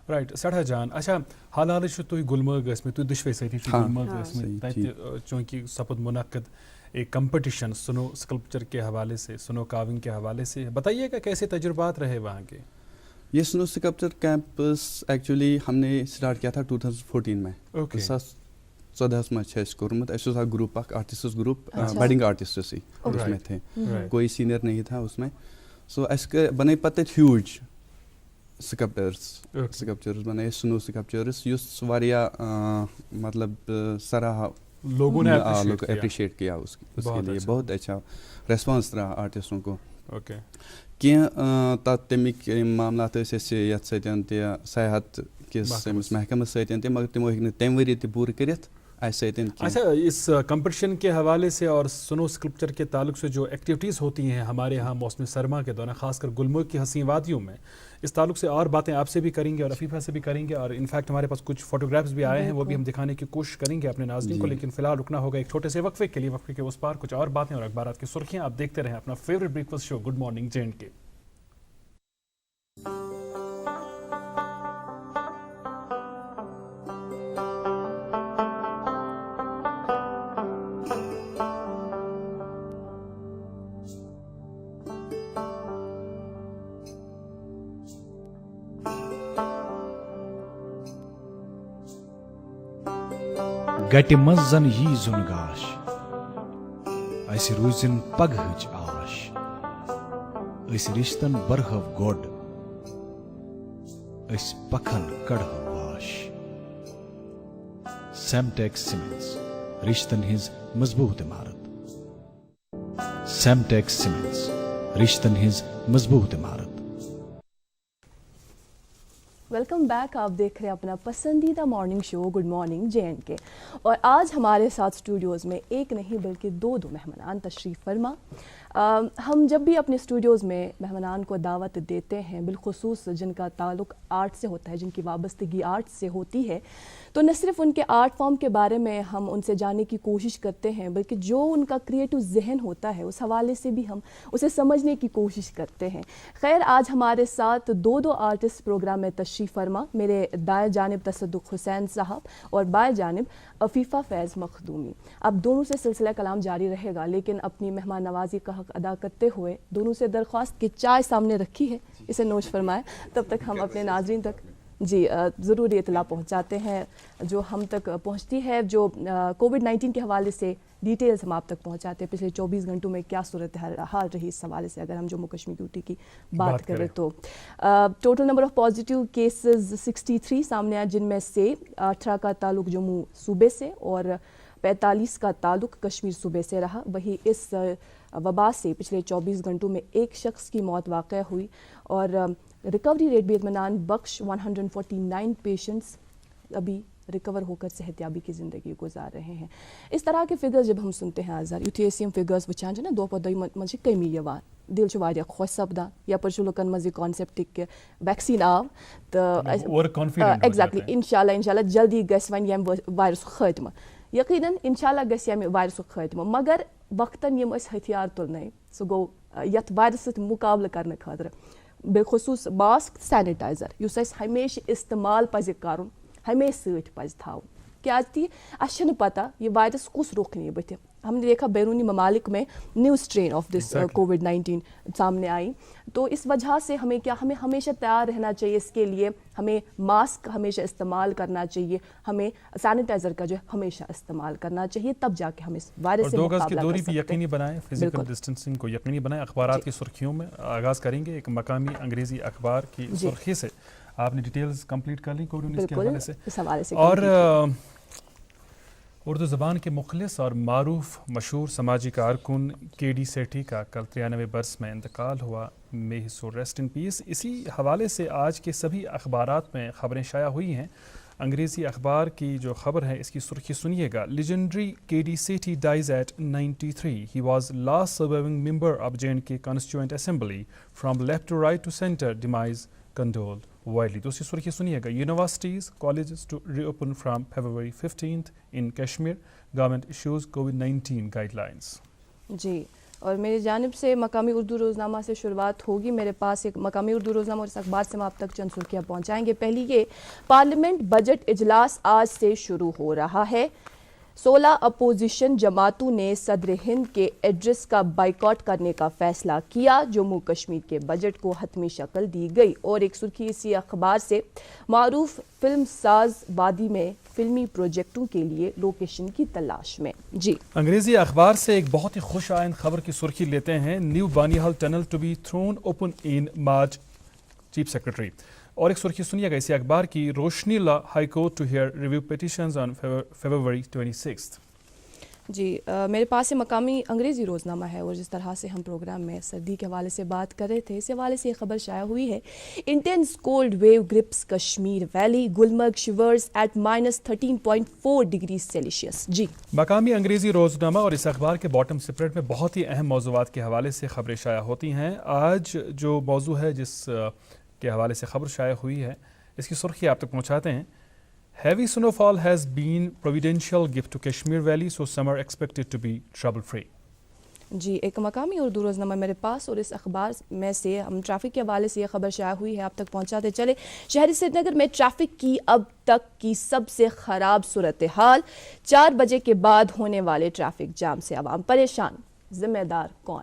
رایٹ سٮ۪ٹھاہ جان. اچھا حال حالٕے چھُ تُہۍ گُلمرگ ٲسمٕتۍ تُہۍ دۄشوَے سۭتی چھُ گُلمرگ ٲسمٕتۍ تَتہِ چوٗنٛکہِ سپُد منعقد ایک کمپٹیشن سنو اسکلپچر کے حوالے سے سنو کاونگ کے حوالے سے بتائیے گا کیسے تجربات رہے وہاں کے. یہ سنو اسکلپچر کیمپس ایکچولی ہم نے اسٹارٹ کیا تھا 2014 میں. 2014 میں چھِ اَسہِ کوٚرمُت. اَسہِ اوس اکھ گروپ اکھ آرٹسٹس گروپ بڈنگ آرٹسٹسٕے اس میں تھے کوئی سینئر نہیں تھا اس میں. سو اَسہِ بنٲے پتہٕ تَتہِ ہیوٗج سکلپچٲرٕس بنٲے اَسہِ سنو سکلپچٲرٕس یُس واریاہ مطلب سراہا لوگوں نے اپریشیٹ کیا اس کے لیے بہت اچھا ریسپانس رہا آرٹسٹوں کو. کینٛہہ تَتھ تَمِکۍ معاملات ٲسۍ اَسہِ یَتھ سۭتۍ تہِ صحت کِس أمِس محکمس سۭتۍ تہِ مگر تِمو ہیٚکۍ نہٕ تَمہِ ؤری تہِ پوٗرٕ کٔرِتھ اَسہِ سۭتۍ. اچھا اس کمپٹیشن کے حوالے سے اور سنو اسکلپچر کے تعلق سے جو ایکٹیویٹیز ہوتی ہیں ہمارے یہاں موسم سرما کے دوران خاص کر گلمرگ کی حسین وادیوں میں اس تعلق سے اور باتیں آپ سے بھی کریں گے اور عفیفہ سے بھی کریں گے اور انفیکٹ ہمارے پاس کچھ فوٹوگرافس بھی آئے ہیں وہ بھی ہم دکھانے کی کوشش کریں گے اپنے ناظرین کو. لیکن فی الحال رکنا ہوگا ایک چھوٹے سے وقفے کے لیے. وقفے کے اس پار کچھ اور باتیں اور اخبارات کی سرخیاں آپ دیکھتے رہیں اپنا favourite break fast show good morning J and کے. گٹہِ منٛز زن یی زُن گاش اسہِ روٗزِن پگہٕچ آش أسۍ رِشتن برہو گۄڈ أسۍ پکھن کڑہو واش. سیمٹیک سیمنٹس رشتن ہٕنٛز مضبوٗط عمارت. سیمٹیک سیمنٹس رشتن ہٕنٛز مضبوٗط عمارت. Welcome back. آپ دیکھ رہے ہیں اپنا پسندیدہ morning show good morning J and کے اور آج ہمارے ساتھ اسٹوڈیوز میں ایک نہیں بلکہ دو مہمانان تشریف فرما. ہم جب بھی اپنے اسٹوڈیوز میں مہمانان کو دعوت دیتے ہیں بالخصوص جن کا تعلق آرٹ سے ہوتا ہے جن کی وابستگی آرٹ سے ہوتی ہے تو نہ صرف ان کے آرٹ فارم کے بارے میں ہم ان سے جاننے کی کوشش کرتے ہیں بلکہ جو ان کا کریٹو ذہن ہوتا ہے اس حوالے سے بھی ہم اسے سمجھنے کی کوشش کرتے ہیں. خیر آج ہمارے ساتھ دو آرٹسٹ پروگرام میں تشریف فرما. میرے دائیں جانب تصدق حسین صاحب اور بائیں جانب عفیفہ فیض مخدومی. اب دونوں سے سلسلہ کلام جاری رہے گا لیکن اپنی مہمان نوازی کا حق ادا کرتے ہوئے دونوں سے درخواست کہ چائے سامنے رکھی ہے اسے نوش فرمائیں. تب تک ہم اپنے ناظرین تک ضروری اطلاع پہنچاتے ہیں جو ہم تک پہنچتی ہے جو کووڈ-19 کے حوالے سے ڈیٹیلز ہم آپ تک پہنچاتے ہیں. پچھلے 24 گھنٹوں میں کیا صورتحال رہی اس حوالے سے اگر ہم جموں کشمیر ڈیوٹی کی بات کریں تو total number of positive cases 63 سامنے آئے جن میں سے 18 کا تعلق جموں صوبے سے اور 45 کا تعلق کشمیر صوبے سے رہا. وہی اس وبا سے پچھلے 24 گھنٹوں میں ایک شخص کی موت واقع ہوئی اور ریکوری ریٹ بھی اطمینان بخش. 149 پیشنٹس ابھی ریکور ہو کر صحتیابی کی زندگی گزار رہے ہیں. اس طرح کے فگرز جب ہم سنتے ہیں آزار یُتھُے أسۍ یِم فگرز وٕچھان چھِ نا دۄہ پتہٕ دۄہ منٛز چھِ کمی یِوان دل چھُ واریاہ خۄش سپدان. یپٲرۍ چھُ لُکن منٛز یہِ کانسیپٹ کہِ ویکسیٖن آو تہٕ ایگزیکٹلی انشاء اللہ جلدی گژھِ وۄنۍ ییٚمہِ وایرسُک خٲتمہٕ. یقیناً انشاء اللہ گژھِ ییٚمہِ وایرسُک خٲتمہٕ مگر وقتاً یِم أسۍ ہتھیار تُلنٲے سُہ گوٚو یتھ وایرس سۭتۍ مُقابلہٕ کرنہٕ خٲطرٕ بالخصوٗص ماسک سینیٹایزر یُس اَسہِ ہمیشہِ استعمال پزِ کرُن ہمیشہِ سۭتۍ پزِ تھاوُن کیازِ کہِ اَسہِ چھنہٕ پتہ یہِ وایرس کُس رُخ نِیہِ بٕتھِ. हमने देखा बैरूनी ममालिक में न्यू स्ट्रेन ऑफ दिस कोविड-19 सामने आई, तो इस वजह से हमें हमेशा तैयार रहना चाहिए इसके लिए, हमें मास्क हमेशा इस्तेमाल करना चाहिए, हमें सैनिटाइजर का जो है हमेशा इस्तेमाल करना चाहिए, तब जाके हम इस वायरस से मुकाबला कर सकते हैं। 2 गज की दूरी भी यकीनी बनाएं, फिजिकल डिस्टेंसिंग को यकीनी बनाएं। अखबारात की सुर्खियों में आगाज़ करेंगे एक मकामी अंग्रेज़ी अखबार की सुर्खी से। आपने डिटेल्स कंप्लीट कर ली कोविड-19 के हवाले से, इस हवाले से और उर्दू ज़बान के मुखलिस और मारूफ मशहूर समाजी कारकुन KD सेठी का कल 93 बरस में इंतकाल हुआ। मे ही सो रेस्ट इन पीस। इसी हवाले से आज के सभी अखबारात में ख़बरें शाया हुई हैं। अंग्रेज़ी अखबार की जो ख़बर है इसकी सुर्खी सुनिएगा। Legendary KD Sethi dies at 93। He was last surviving member of J&K constituent assembly from left to right to centre demise condoled widely. दूसरी सुर्खी सुनिएगा। Universities colleges to reopen from February 15th in Kashmir. Government issues कोविड-19 guidelines. जी, और मेरी जानिब से मकामी उर्दू रोज़नामा से शुरुआत होगी। मेरे पास एक मकामी उर्दू रोज़नामा और इस अखबार से हम आप तक चंद सुर्खियाँ पहुँचाएंगे। पहली ये, पार्लियामेंट बजट इजलास आज से शुरू हो रहा है। 16 अपोजिशन जमातों ने सदर हिंद के एड्रेस का बाइकॉट करने का फैसला किया। जम्मू कश्मीर के बजट को हतमी शक्ल दी गई। और एक सुर्खी इसी अखबार से, मारूफ फिल्म साज वादी में फिल्मी प्रोजेक्टों के लिए लोकेशन की तलाश में। जी, अंग्रेजी अखबार से एक बहुत ही खुश आइंद खबर की सुर्खी लेते हैं। New Banihal tunnel to be thrown open in March, chief secretary. और एक सुर्खी सुनिएगा इसी अखबार की। Roshni law high court to hear review petitions on February 26th। जी, मेरे पास ये मकामी अंग्रेज़ी रोज़नामा है, और जिस तरह से हम प्रोग्राम में सर्दी के हवाले से बात कर रहे थे, इस हवाले से ये खबर शाया हुई है। Intense cold wave grips Kashmir valley, Gulmarg shivers at -13.4 degree Celsius. जी, मकामी अंग्रेज़ी रोज़नामा और इस अखबार के बॉटम स्प्रेड में बहुत ही अहम मौज़ूआत के हवाले से खबरें शाया होती हैं। आज जो मौजू है जिस के हवाले से खबर शाया हुई है, इसकी सुर्खी आप तक पहुँचाते हैं। Heavy snowfall has been providential gift to Kashmir Valley, so summer expected to be trouble free. जी, एक मकामी उर्दू रोज़नामा मेरे पास, और इस अखबार में से हम ट्रैफिक के हवाले से ये खबर शाया हुई है, आप तक पहुंचाते चले। शहरी श्रीनगर में ट्रैफिक की अब तक की सबसे ख़राब सूरत हाल। 4 बजे के बाद होने वाले ट्रैफिक जाम से आवाम परेशान, जिम्मेदार कौन?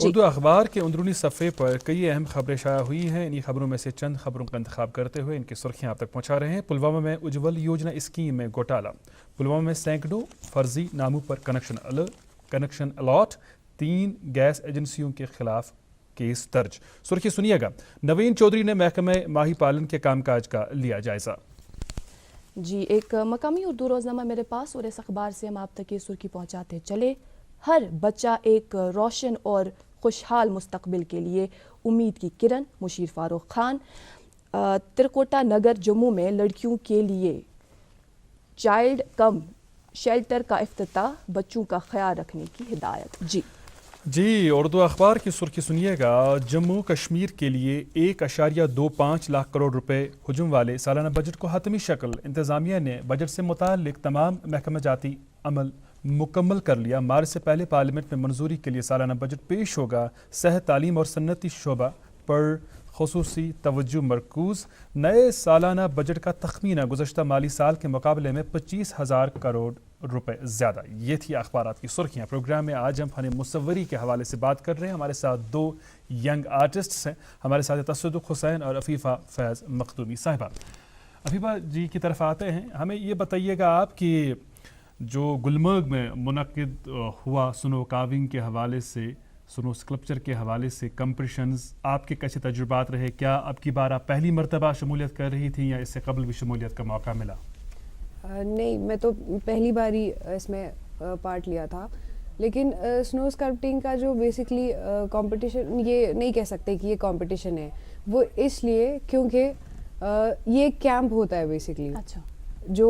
उर्दू अखबार के अंदरूनी सफ़े पर कई अहम खबरें शाया हुई हैं। इन्हीं खबरों में से चंद खबरों का इंतखाब करते हुए इनकी सुर्खियां आप तक पहुंचा रहे हैं। पुलवामा में उज्ज्वल योजना स्कीम में घोटाला। पुलवामा में सैकड़ों फर्जी नामों पर कनेक्शन अलॉट। 3 गैस एजेंसियों के खिलाफ केस दर्ज। सुर्खी सुनिएगा। नवीन चौधरी ने महकमे माही पालन के कामकाज का लिया जायजा। जी, एक मकामी उर्दू रोज़नामा मेरे पास, और इस अखबार से हम आप तक ये सुर्खी पहुंचाते चले। हर बच्चा एक रोशन और खुशहाल मुस्तकबिल के लिए उम्मीद की किरण। मुशीर फारूक खान। तिरकोटा नगर जम्मू में लड़कियों के लिए चाइल्ड कम शेल्टर का इफ्तिताह, बच्चों का ख्याल रखने की हिदायत। जी, उर्दू अखबार की सुर्खी सुनिएगा। जम्मू कश्मीर के लिए 1.25 लाख करोड़ रुपए हुजूम वाले सालाना बजट को हतमी शक्ल। इंतज़ामिया ने बजट से मुताल्लिक तमाम महकमा जाती अमल मुकम्मल कर लिया। मार्च से पहले पार्लियामेंट में मंजूरी के लिए सालाना बजट पेश होगा। सेहत, तालीम और सन्नती शोबा पर खुसूसी तवज्जो मरकूज। नए सालाना बजट का तखमीना गुज़श्ता माली साल के मुकाबले में 25,000 करोड़ रुपए ज़्यादा। ये थी अखबारात की सुर्खियाँ। प्रोग्राम में आज हम फ़न मुसव्वरी के हवाले से बात कर रहे हैं। हमारे साथ 2 यंग आर्टिस्ट्स हैं। हमारे साथ तसद्दुक़ हुसैन और अफीफ़ा फैज़ मखदूमी साहिबा। अफीफ़ा जी की तरफ आते हैं। हमें ये बताइएगा आप कि जो गुलमर्ग में मुनक़िद हुआ स्नो कार्विंग के हवाले से, स्नो स्कल्पचर के हवाले से कंपटीशंस, आपके कैसे तजुर्बात रहे? क्या अब की बार आप पहली मरतबा शमूलियत कर रही थी या इससे कबल भी शमूलियत का मौका मिला? नहीं, मैं तो पहली बार ही इसमें पार्ट लिया था। लेकिन स्नो स्कल्पटिंग का जो बेसिकली कंपटीशन, ये नहीं कह सकते कि ये कंपटीशन है, वो इसलिए क्योंकि ये कैंप होता है बेसिकली। अच्छा, जो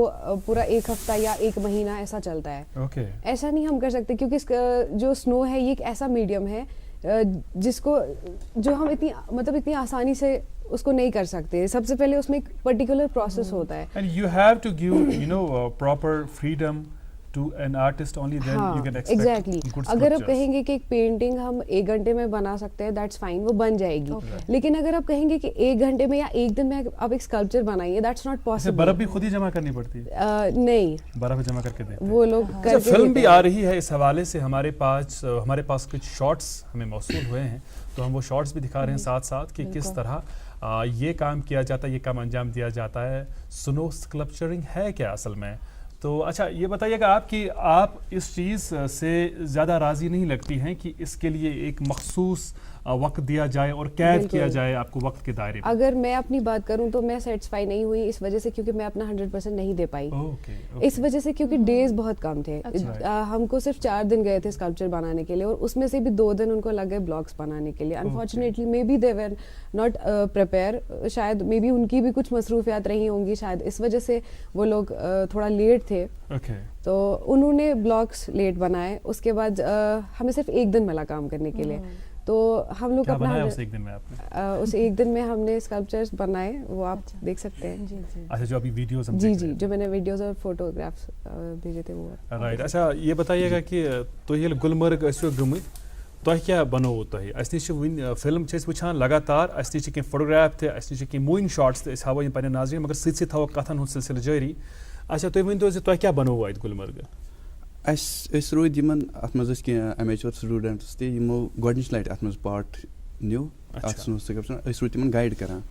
पूरा 1 हफ्ता या 1 महीना ऐसा चलता है। ऐसा नहीं हम कर सकते क्योंकि जो स्नो है ये एक ऐसा मीडियम है जिसको जो हम इतनी आसानी से उसको नहीं कर सकते। सबसे पहले उसमें एक पर्टिकुलर प्रोसेस होता है। And you have to give proper freedom to an artist only, then हाँ, you can expect exactly. good अगर आप sculptures. कहेंगे कि एक पेंटिंग हम 1 घंटे में बना सकते हैं, दैट्स फाइन, वो बन जाएगी. लेकिन अगर आप कहेंगे कि 1 घंटे में या 1 दिन में आप एक स्कल्पचर बनाइए, दैट्स नॉट ऐसे पॉसिबल. बर्फ भी खुद ही जमा करनी पड़ती है? नहीं, बर्फ जमा करके देते हैं. वो लोग अच्छा, करके फिल्म देते भी हैं. आ रही है, इस हवाले से हमारे पास कुछ शॉट्स हमें मौसूल हुए हैं, तो हम वो शॉट्स भी दिखा रहे हैं साथ साथ कि किस तरह ये काम किया जाता है, ये काम अंजाम दिया जाता है. स्नो स्कल्पचरिंग है क्या असल में? तो अच्छा ये बताइएगा आप इस चीज़ से ज़्यादा राज़ी नहीं लगती हैं कि इसके लिए एक मखसूस वक्त दिया जाए और कैद किया जाए आपको वक्त के दायरे में? अगर मैं अपनी बात करूं तो मैं सेटिस्फाई नहीं हुई इस वजह से, क्योंकि मैं अपना 100% नहीं दे पाई. इस वजह से, क्योंकि डेज बहुत कम थे. हमको सिर्फ 4 दिन गए थे स्कल्पचर बनाने के लिए, और उसमें से भी 2 दिन उनको लग गए ब्लॉक्स बनाने के लिए. Unfortunately may be they were not prepare. शायद मे बी उनकी भी कुछ मसरूफियात रही होंगी, शायद इस वजह से वो लोग थोड़ा लेट थे. तो उन्होंने ब्लॉक्स लेट बनाए. उसके बाद हमें सिर्फ 1 दिन मिला काम करने के लिए. तो हम लोग अपना उस 1 दिन में आपने? उस 1 दिन में हमने स्कल्पचर्स बनाए, वो आप देख सकते हैं. अच्छा, जो अभी वीडियोस हम जी, जो मैंने वीडियोस और फोटोग्राफ्स भेजे थे वो. राइट. अच्छा ये बताइएगा कि तो ये गुलमर्ग ऐसे गमत तो क्या बनोवो तो अस नश फिल्म वुचान लगातार, अस नश कह फोटोग्राफ थे, मूविंग शॉट्स तो हावो इन पन्ने नाज़रीन, मगर सत थो कथन हुंद सिलसिल जारी. अच्छा तुम वन तो क्या बनोवो अत गुलमर्ग? रोद यमन अत मज एमेचर स्टूडेंट्स तमो गोडनिच लट अत मज पार्ट न्यू रोद तमन गाइड करान.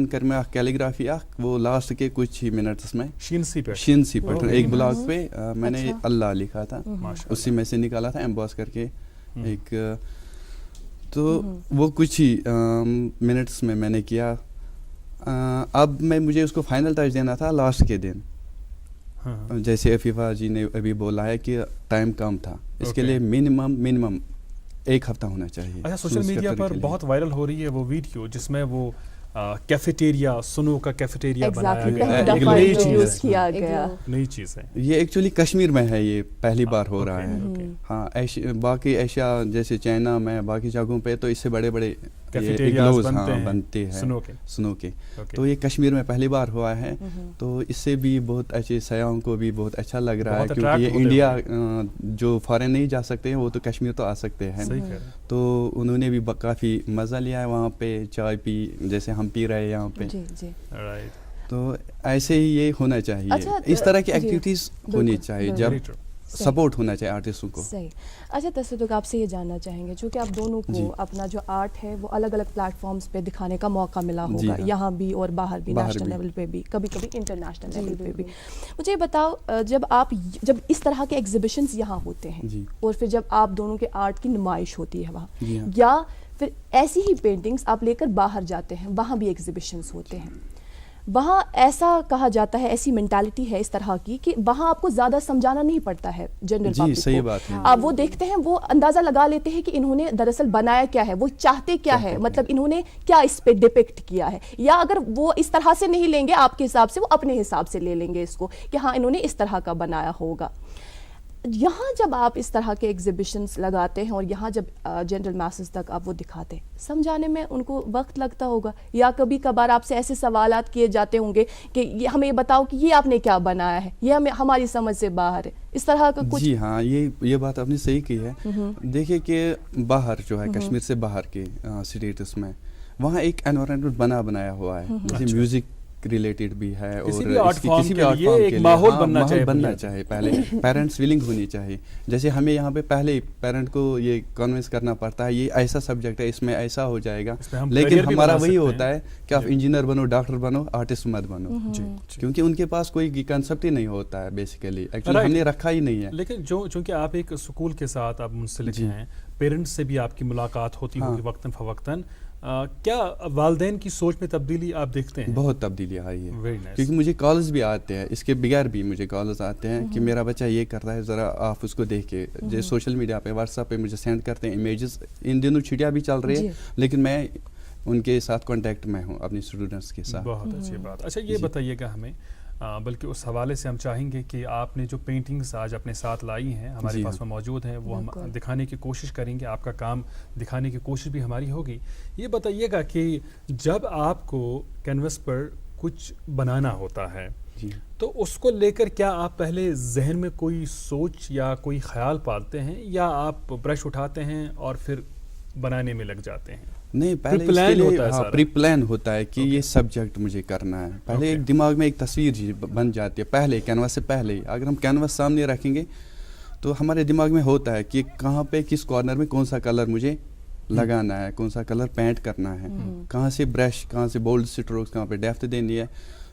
कर मैं कैलीग्राफी वो लास्ट के कुछ ही मिनट्स में शिनसी पे एक ब्लॉग पे मैंने अल्लाह लिखा था, उसी में से निकाला था एम्बॉस करके एक. तो वो कुछ ही मिनट्स में मैंने किया. अब मुझे उसको फाइनल टच देना था लास्ट के दिन. जैसे अफीफा जी ने अभी बोला है कि टाइम कम था, इसके लिए मिनिमम 1 हफ्ता होना चाहिए. अच्छा, सोशल मीडिया पर बहुत वायरल हो रही है वो वीडियो जिसमें वो कैफेटेरिया, सुनो का कैफेटेरिया बनाया गया. नई चीज़ है ये. एक्चुअली कश्मीर में है, ये पहली बार हो रहा है. हाँ, बाकी एशिया जैसे चाइना में बाकी जगहों पे तो इससे बड़े बड़े बनते हैं स्नो के. तो ये कश्मीर में पहली बार हुआ है. तो इससे भी बहुत अच्छे सयाहों को भी बहुत अच्छा लग रहा है, क्योंकि ये इंडिया जो फॉरेन नहीं जा सकते हैं वो तो कश्मीर तो आ सकते हैं. तो उन्होंने भी काफ़ी मज़ा लिया है वहाँ पे, चाय पी जैसे हम पी रहे हैं यहाँ पे. तो ऐसे ही ये होना चाहिए. इस तरह की एक्टिविटीज़ होनी चाहिए, जब सपोर्ट होना चाहिए आर्टिस्टों को. सही. अच्छा तसद्दुक, आपसे ये जानना चाहेंगे, चूँकि आप दोनों को अपना जो आर्ट है वो अलग अलग प्लेटफॉर्म्स पे दिखाने का मौका मिला होगा, यहाँ भी और बाहर भी, नेशनल लेवल पे भी, कभी कभी इंटरनेशनल लेवल पे भी. मुझे ये बताओ, जब इस तरह के एग्जिबिशंस यहाँ होते हैं और फिर जब आप दोनों के आर्ट की नुमाइश होती है वहाँ, या फिर ऐसी ही पेंटिंग्स आप लेकर बाहर जाते हैं, वहाँ भी एग्जिबिशंस होते हैं, वहाँ ऐसा कहा जाता है, ऐसी मेंटालिटी है इस तरह की कि वहाँ आपको ज़्यादा समझाना नहीं पड़ता है जनरल पब्लिक को. सही बात है. आप वो देखते हैं, वो अंदाज़ा लगा लेते हैं कि इन्होंने दरअसल बनाया क्या है, वो चाहते क्या है, मतलब इन्होंने क्या इस पे डिपिक्ट किया है. या अगर वो इस तरह से नहीं लेंगे आपके हिसाब से, वो अपने हिसाब से ले लेंगे इसको कि हाँ इन्होंने इस तरह का बनाया होगा. यहाँ जब आप इस तरह के एग्जिबिशंस लगाते हैं और यहाँ जब जनरल मैसेज तक आप वो दिखाते हैं, समझाने में उनको वक्त लगता होगा, या कभी कभार आपसे ऐसे सवालात किए जाते होंगे कि ये हमें बताओ कि ये आपने क्या बनाया है, ये हमें हमारी समझ से बाहर है, इस तरह का कुछ? जी हाँ, ये बात आपने सही की है. देखिए कि बाहर जो है, कश्मीर से बाहर के स्टेट्स में वहाँ एक एनवायरनमेंट बनाया हुआ है, जैसे म्यूजिक रिलेटेड भी है, और किसी भी आर्ट फॉर्म के लिए एक माहौल बनना चाहिए. पहले पेरेंट्स विलिंग होनी चाहिए. जैसे हमें यहाँ पे पहले पेरेंट को ये कन्विंस करना पड़ता है, ये ऐसा सब्जेक्ट है, इसमें ऐसा हो जाएगा, लेकिन हमारा वही होता है कि आप इंजीनियर बनो, डॉक्टर बनो, आर्टिस्ट मत बनो, क्योंकि उनके पास कोई कंसेप्ट ही नहीं होता है बेसिकली. एक्चुअली हमने रखा ही नहीं है. लेकिन चूंकि आप एक स्कूल के साथ आप मुंसलिक हैं, पेरेंट्स से भी आपकी मुलाकात होती होगी वक्तन फवक्तन, क्या वालिदैन की सोच में तब्दीली आप देखते हैं? बहुत तब्दीली आई है, क्योंकि मुझे कॉल्स भी आते हैं, इसके बगैर भी मुझे कॉल्स आते हैं कि मेरा बच्चा ये कर रहा है, ज़रा आप उसको देख के. जैसे सोशल मीडिया पे, व्हाट्सएप पे मुझे सेंड करते हैं इमेजेस. इन दिनों छुट्टियाँ भी चल रही है, लेकिन मैं उनके साथ कांटेक्ट में हूँ अपने स्टूडेंट्स के साथ. बहुत अच्छी बात. अच्छा ये बताइएगा हमें, बल्कि उस हवाले से हम चाहेंगे कि आपने जो पेंटिंग्स आज अपने साथ लाई हैं, हमारे पास में मौजूद हैं, वो हम दिखाने की कोशिश करेंगे, आपका काम दिखाने की कोशिश भी हमारी होगी. ये बताइएगा कि जब आपको कैनवस पर कुछ बनाना होता है जी। तो उसको लेकर क्या आप पहले जहन में कोई सोच या कोई ख्याल पालते हैं या आप ब्रश उठाते हैं और फिर बनाने में लग जाते हैं? नहीं, पहले Pre-plan इसके लिए होता है सारा। प्री प्लान होता है कि ये सब्जेक्ट मुझे करना है। पहले एक दिमाग में एक तस्वीर जी बन जाती है, पहले कैनवास से पहले ही। अगर हम कैनवास सामने रखेंगे तो हमारे दिमाग में होता है कि कहाँ पे किस कॉर्नर में कौन सा कलर मुझे लगाना है, कौन सा कलर पेंट करना है, कहाँ से ब्रश, कहाँ से बोल्ड स्ट्रोक्स, कहाँ पे डेप्थ देनी है।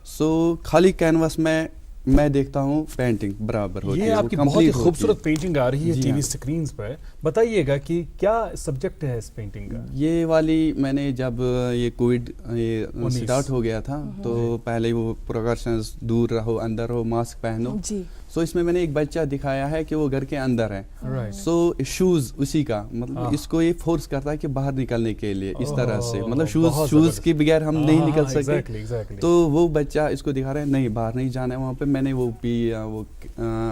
सो खाली कैनवास में मैं देखता हूँ पेंटिंग बराबर होती है। ये वो आपकी बहुत ही complete होती खूबसूरत है। पेंटिंग आ रही है जी टीवी हाँ। स्क्रीन्स पर। बताइएगा कि क्या सब्जेक्ट है इस पेंटिंग का? ये वाली मैंने जब ये कोविड ये 19 स्टार्ट हो गया था तो पहले वो प्रिकॉशंस, दूर रहो, अंदर रहो, मास्क पहनो। जी। सो इसमें मैंने एक बच्चा दिखाया है कि वो घर के अंदर है। Right. सो शूज उसी का मतलब इसको ये फोर्स करता है कि बाहर निकलने के लिए इस तरह से, मतलब बहुत शूज जबरदस्त। के बगैर हम नहीं निकल Exactly. सकते। तो वो बच्चा इसको दिखा रहा है नहीं बाहर नहीं जाना है। वहाँ पे मैंने वो भी वो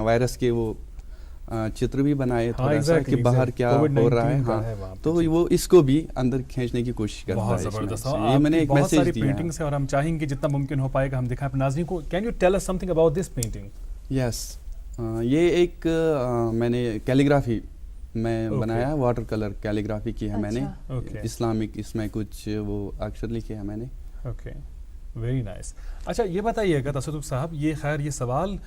वायरस के वो चित्र भी बनाए थोड़ा सा कि बाहर क्या हो रहा है। हाँ, तो वो इसको भी अंदर खींचने की कोशिश करता बहुत है। जबरदस्त। इसमें। ये मैंने एक बहुत मैसेज सारी दिया है। पेंटिंग्स हैं और हम चाहेंगे जितना मुमकिन हो पाएगा हम दिखाएं अपने नाज़रीन को। Can you tell us something about this painting? Yes, ये एक मैंने कैलीग्राफी में बनाया, वाटर कलर कैलीग्राफी की है मैंने। Okay. इस्लामिक इसमें कुछ वो अक्षर लिखे हैं मैंने। Okay, very nice. अच्छा ये बताइएगा तसद्दुक़ साहब, ये खैर ये सवाल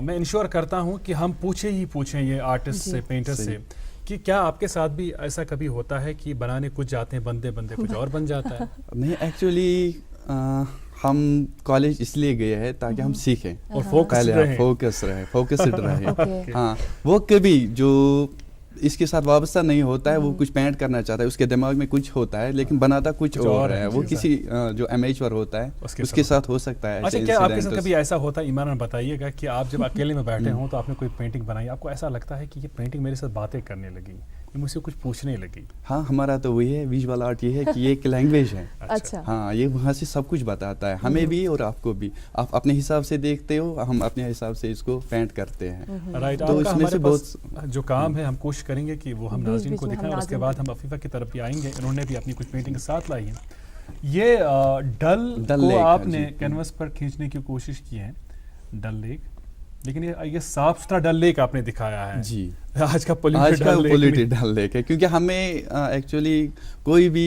मैं इंश्योर करता हूँ कि हम पूछें ये आर्टिस्ट से, पेंटर से, कि क्या आपके साथ भी ऐसा कभी होता है कि बनाने कुछ जाते हैं, बंदे कुछ और बन जाता है? नहीं, एक्चुअली हम कॉलेज इसलिए गए हैं ताकि हम सीखें और फोकस्ड रहे। हाँ, वो कभी जो इसके साथ वाबस्ता नहीं होता है, वो कुछ पेंट करना चाहता है, उसके दिमाग में कुछ होता है लेकिन बनाता कुछ और है। वो किसी जो अमेचर होता है उसके साथ हो सकता है। अच्छा, क्या आपके साथ कभी ऐसा होता है, ईमान बताइएगा, कि आप जब अकेले में बैठे हों तो आपने कोई पेंटिंग बनाई, आपको ऐसा लगता है कि ये पेंटिंग मेरे साथ बातें करने लगी, ये मुझसे कुछ पूछने लगी? हाँ, हमारा तो वही है, विजुअल आर्ट ये है कि ये एक लैंग्वेज है। अच्छा। हाँ, ये वहाँ से सब कुछ बताता है, हमें भी और आपको भी। आप अपने हिसाब से देखते हो, हम अपने हिसाब से इसको पेंट करते हैं। राइट। तो इसमें से बहुत जो काम है हम कोशिश करेंगे कि वो हम नाज़रीन को दिखाएं, और उसके बाद हम अफीफा की तरफ भी आएंगे। इन्होंने भी अपनी कुछ पेंटिंग साथ लाई है। ये डल को आपने कैनवस पर खींचने की कोशिश की है, डल लेक, लेकिन ये साफ सुथरा डल लेक आपने दिखाया है जी। आज का पोल्यूटेड डल लेक है, क्योंकि हमें एक्चुअली कोई भी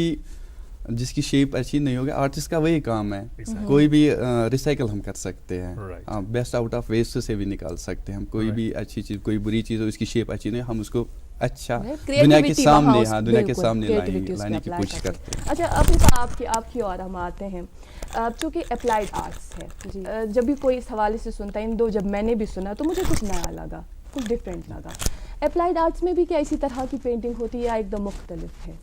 जिसकी शेप अच्छी नहीं होगी, आर्टिस्ट का वही काम है। कोई भी रिसाइकल हम कर सकते हैं, बेस्ट आउट ऑफ वेस्ट से भी निकाल सकते हैं हम। कोई भी अच्छी चीज़, कोई बुरी चीज़ हो, उसकी शेप अच्छी नहीं, हम उसको अच्छा दुनिया के सामने, हाँ, दुनिया के सामने लाने की कोशिश करते हैं। अच्छा, अब आपकी और हम आते हैं, चूँकि अप्लाइड आर्ट्स है, जब भी कोई इस हवाले से सुनता है, इन दो जब मैंने भी सुना तो मुझे कुछ नया लगा, कुछ डिफरेंट लगा। अप्लाइड आर्ट्स में भी क्या इसी तरह की पेंटिंग होती है या एकदम मुख्तलिफ है?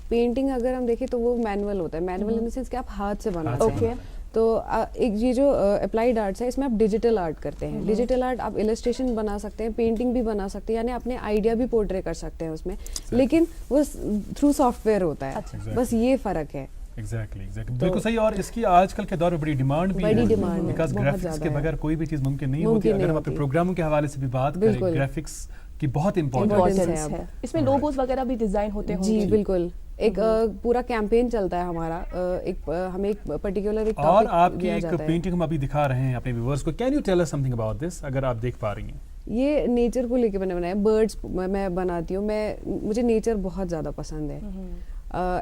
पेंटिंग अगर हम देखें तो वो मैनुअल होता है। मैनुअल इन द सेंस कि आप हाथ से बनाते हैं। ओके। तो एक ये जो अप्लाइड आर्ट्स है, इसमें आप डिजिटल आर्ट करते हैं। डिजिटल आर्ट आप इलस्ट्रेशन बना सकते हैं, पेंटिंग भी बना सकते हैं, यानी अपने आइडिया भी पोर्ट्रे कर सकते हैं उसमें, लेकिन वो थ्रू सॉफ्टवेयर होता है। बस ये फ़र्क है। एग्जैक्टली बिल्कुल सही। और इसकी आजकल के दौर में बड़ी डिमांड भी है, बिकॉज ग्राफिक्स के बगैर कोई भी चीज़ मुमकिन नहीं होती। अगर हम अपने प्रोग्रामों के हवाले से भी बात करें, ग्राफिक्स की बहुत इम्पोर्टेंस है। इसमें लोगोज वगैरह भी डिजाइन होते हैं। जी बिल्कुल, एक पूरा कैंपेन चलता है हमारा, हमें एक पर्टिकुलर एक और आपकी एक पेंटिंग हम अभी दिखा रहे हैं अपने व्यूअर्स को। Can you tell us something about this, अगर आप देख पा रही हैं? ये नेचर को लेके मैंने बनाया। बर्ड्स मैं बनाती हूँ, मुझे नेचर बहुत ज़्यादा पसंद है।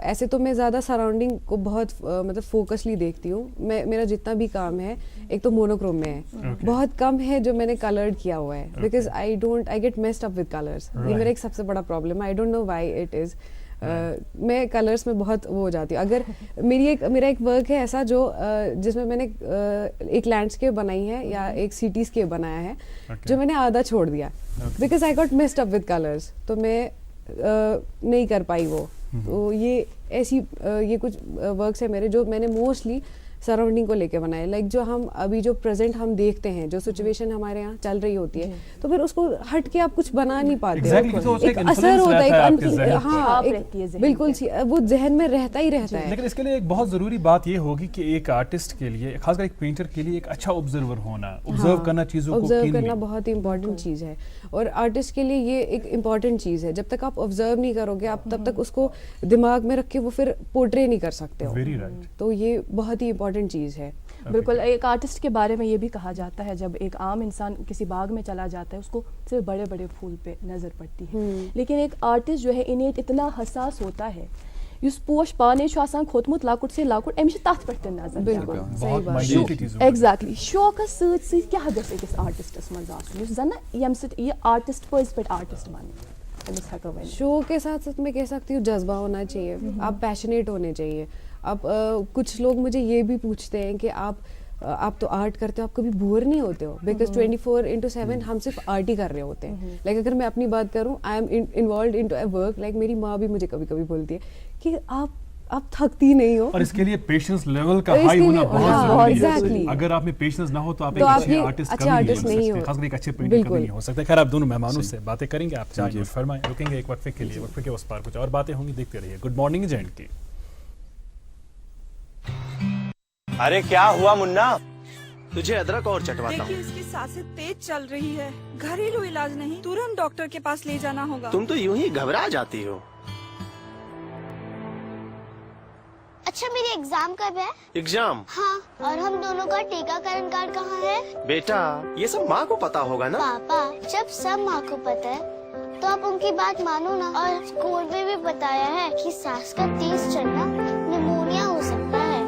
ऐसे तो मैं ज़्यादा सराउंडिंग को बहुत मतलब फोकसली देखती हूँ। मेरा जितना भी काम है एक तो मोनोक्रोम में है, बहुत कम है जो मैंने कलर्ड किया हुआ है, because I get messed up with colours. ये मेरा एक सबसे बड़ा प्रॉब्लम है, I don't know why it is. मैं कलर्स में बहुत वो हो जाती हूँ। अगर मेरा एक वर्क है ऐसा जो जिसमें मैंने एक लैंडस्केप बनाई है या एक सिटीस्केप बनाया है, जो मैंने आधा छोड़ दिया because I got messed up with colours, तो मैं नहीं कर पाई वो। तो ये ऐसी ये कुछ वर्क्स है मेरे जो मैंने मोस्टली सराउंडिंग को लेके बनाए, लाइक जो हम अभी जो प्रेजेंट हम देखते हैं, जो सिचुएशन हमारे यहाँ चल रही होती है, तो फिर उसको हट के आप कुछ बना नहीं पाते हो, एक असर होता है, हाँ बिल्कुल वो जहन में रहता ही रहता है. लेकिन इसके लिए एक बहुत ज़रूरी बात ये होगी कि एक आर्टिस्ट के लिए, खासकर एक पेंटर के लिए, एक अच्छा ऑब्जर्वर होना, ऑब्जर्व करना, चीज़ों को ऑब्जर्व करना बहुत ही इंपॉर्टेंट चीज़ है. और आर्टिस्ट के लिए ये एक इम्पॉर्टेंट चीज़ है, जब तक आप ऑब्जर्व नहीं करोगे, आप तब तक उसको दिमाग में रख के वो फिर पोर्ट्रे नहीं कर सकते हो. तो ये बहुत ही इम्पॉर्टेंट चीज़ है. बिल्कुल. एक आर्टिस्ट के बारे में ये भी कहा जाता है, जब एक आम इंसान किसी बाग में चला जाता है उसको सिर्फ बड़े बड़े फूल पे नजर पड़ती है, लेकिन एक आर्टिस्ट जो है इनेट इतना हसास होता है, युस पोश पाने छ आसान खोतमुत लाकुट से लाकुट एम तथ पे नजर. बिल्कुल सही बात. एग्जैक्टली. शौकस सत क्या गस अकिस आर्टिस्टस मज आसुन जन यम सत ये आर्टिस्ट पज पे आर्टिस्ट बने. शो के साथ साथ मैं कह सकती हूँ जज्बा होना चाहिए, आप पैशनेट होने चाहिए. अब कुछ लोग मुझे ये भी पूछते हैं कि आप तो आर्ट करते हो, आप कभी बोर नहीं होते हो? बिकॉज 24/7 हम सिर्फ आर्ट ही कर रहे होते हैं. लाइक अगर मैं अपनी बात करूँ, I am involve into a work. Like मेरी माँ भी मुझे कभी कभी बोलती है कि आप थकती नहीं हो. और इसके लिए पेशेंस लेवल का हाई होना बहुत जरूरी है. अगर आप में पेशेंस ना हो तो आप एक अच्छे आर्टिस्ट नहीं हो सकते, खासकर एक अच्छे पेंटर कभी नहीं हो सकते. खैर, आप दोनों मेहमानों से बातें करेंगे, आप चाहिए फरमाएं. रुकेंगे एक वक्फे के लिए, वक्फे के उस पार कुछ और बातें होंगी, देखते रहिए गुड मॉर्निंग J&K. अरे क्या हुआ मुन्ना, तुझे अदरक और चटवाता हूँ. देखिए इसकी सांसें तेज चल रही है, घरेलू इलाज नहीं, तुरंत डॉक्टर के पास ले जाना होगा. तुम तो यूं ही घबरा जाती हो. अच्छा मेरी एग्जाम कब है? एग्जाम? हाँ. और हम दोनों का टीकाकरण कार्ड कहाँ है? बेटा ये सब माँ को पता होगा ना. पापा जब सब माँ को पता है तो आप उनकी बात मानो ना. और स्कूल में भी बताया है कि सांस का तेज चलना निमोनिया हो सकता है.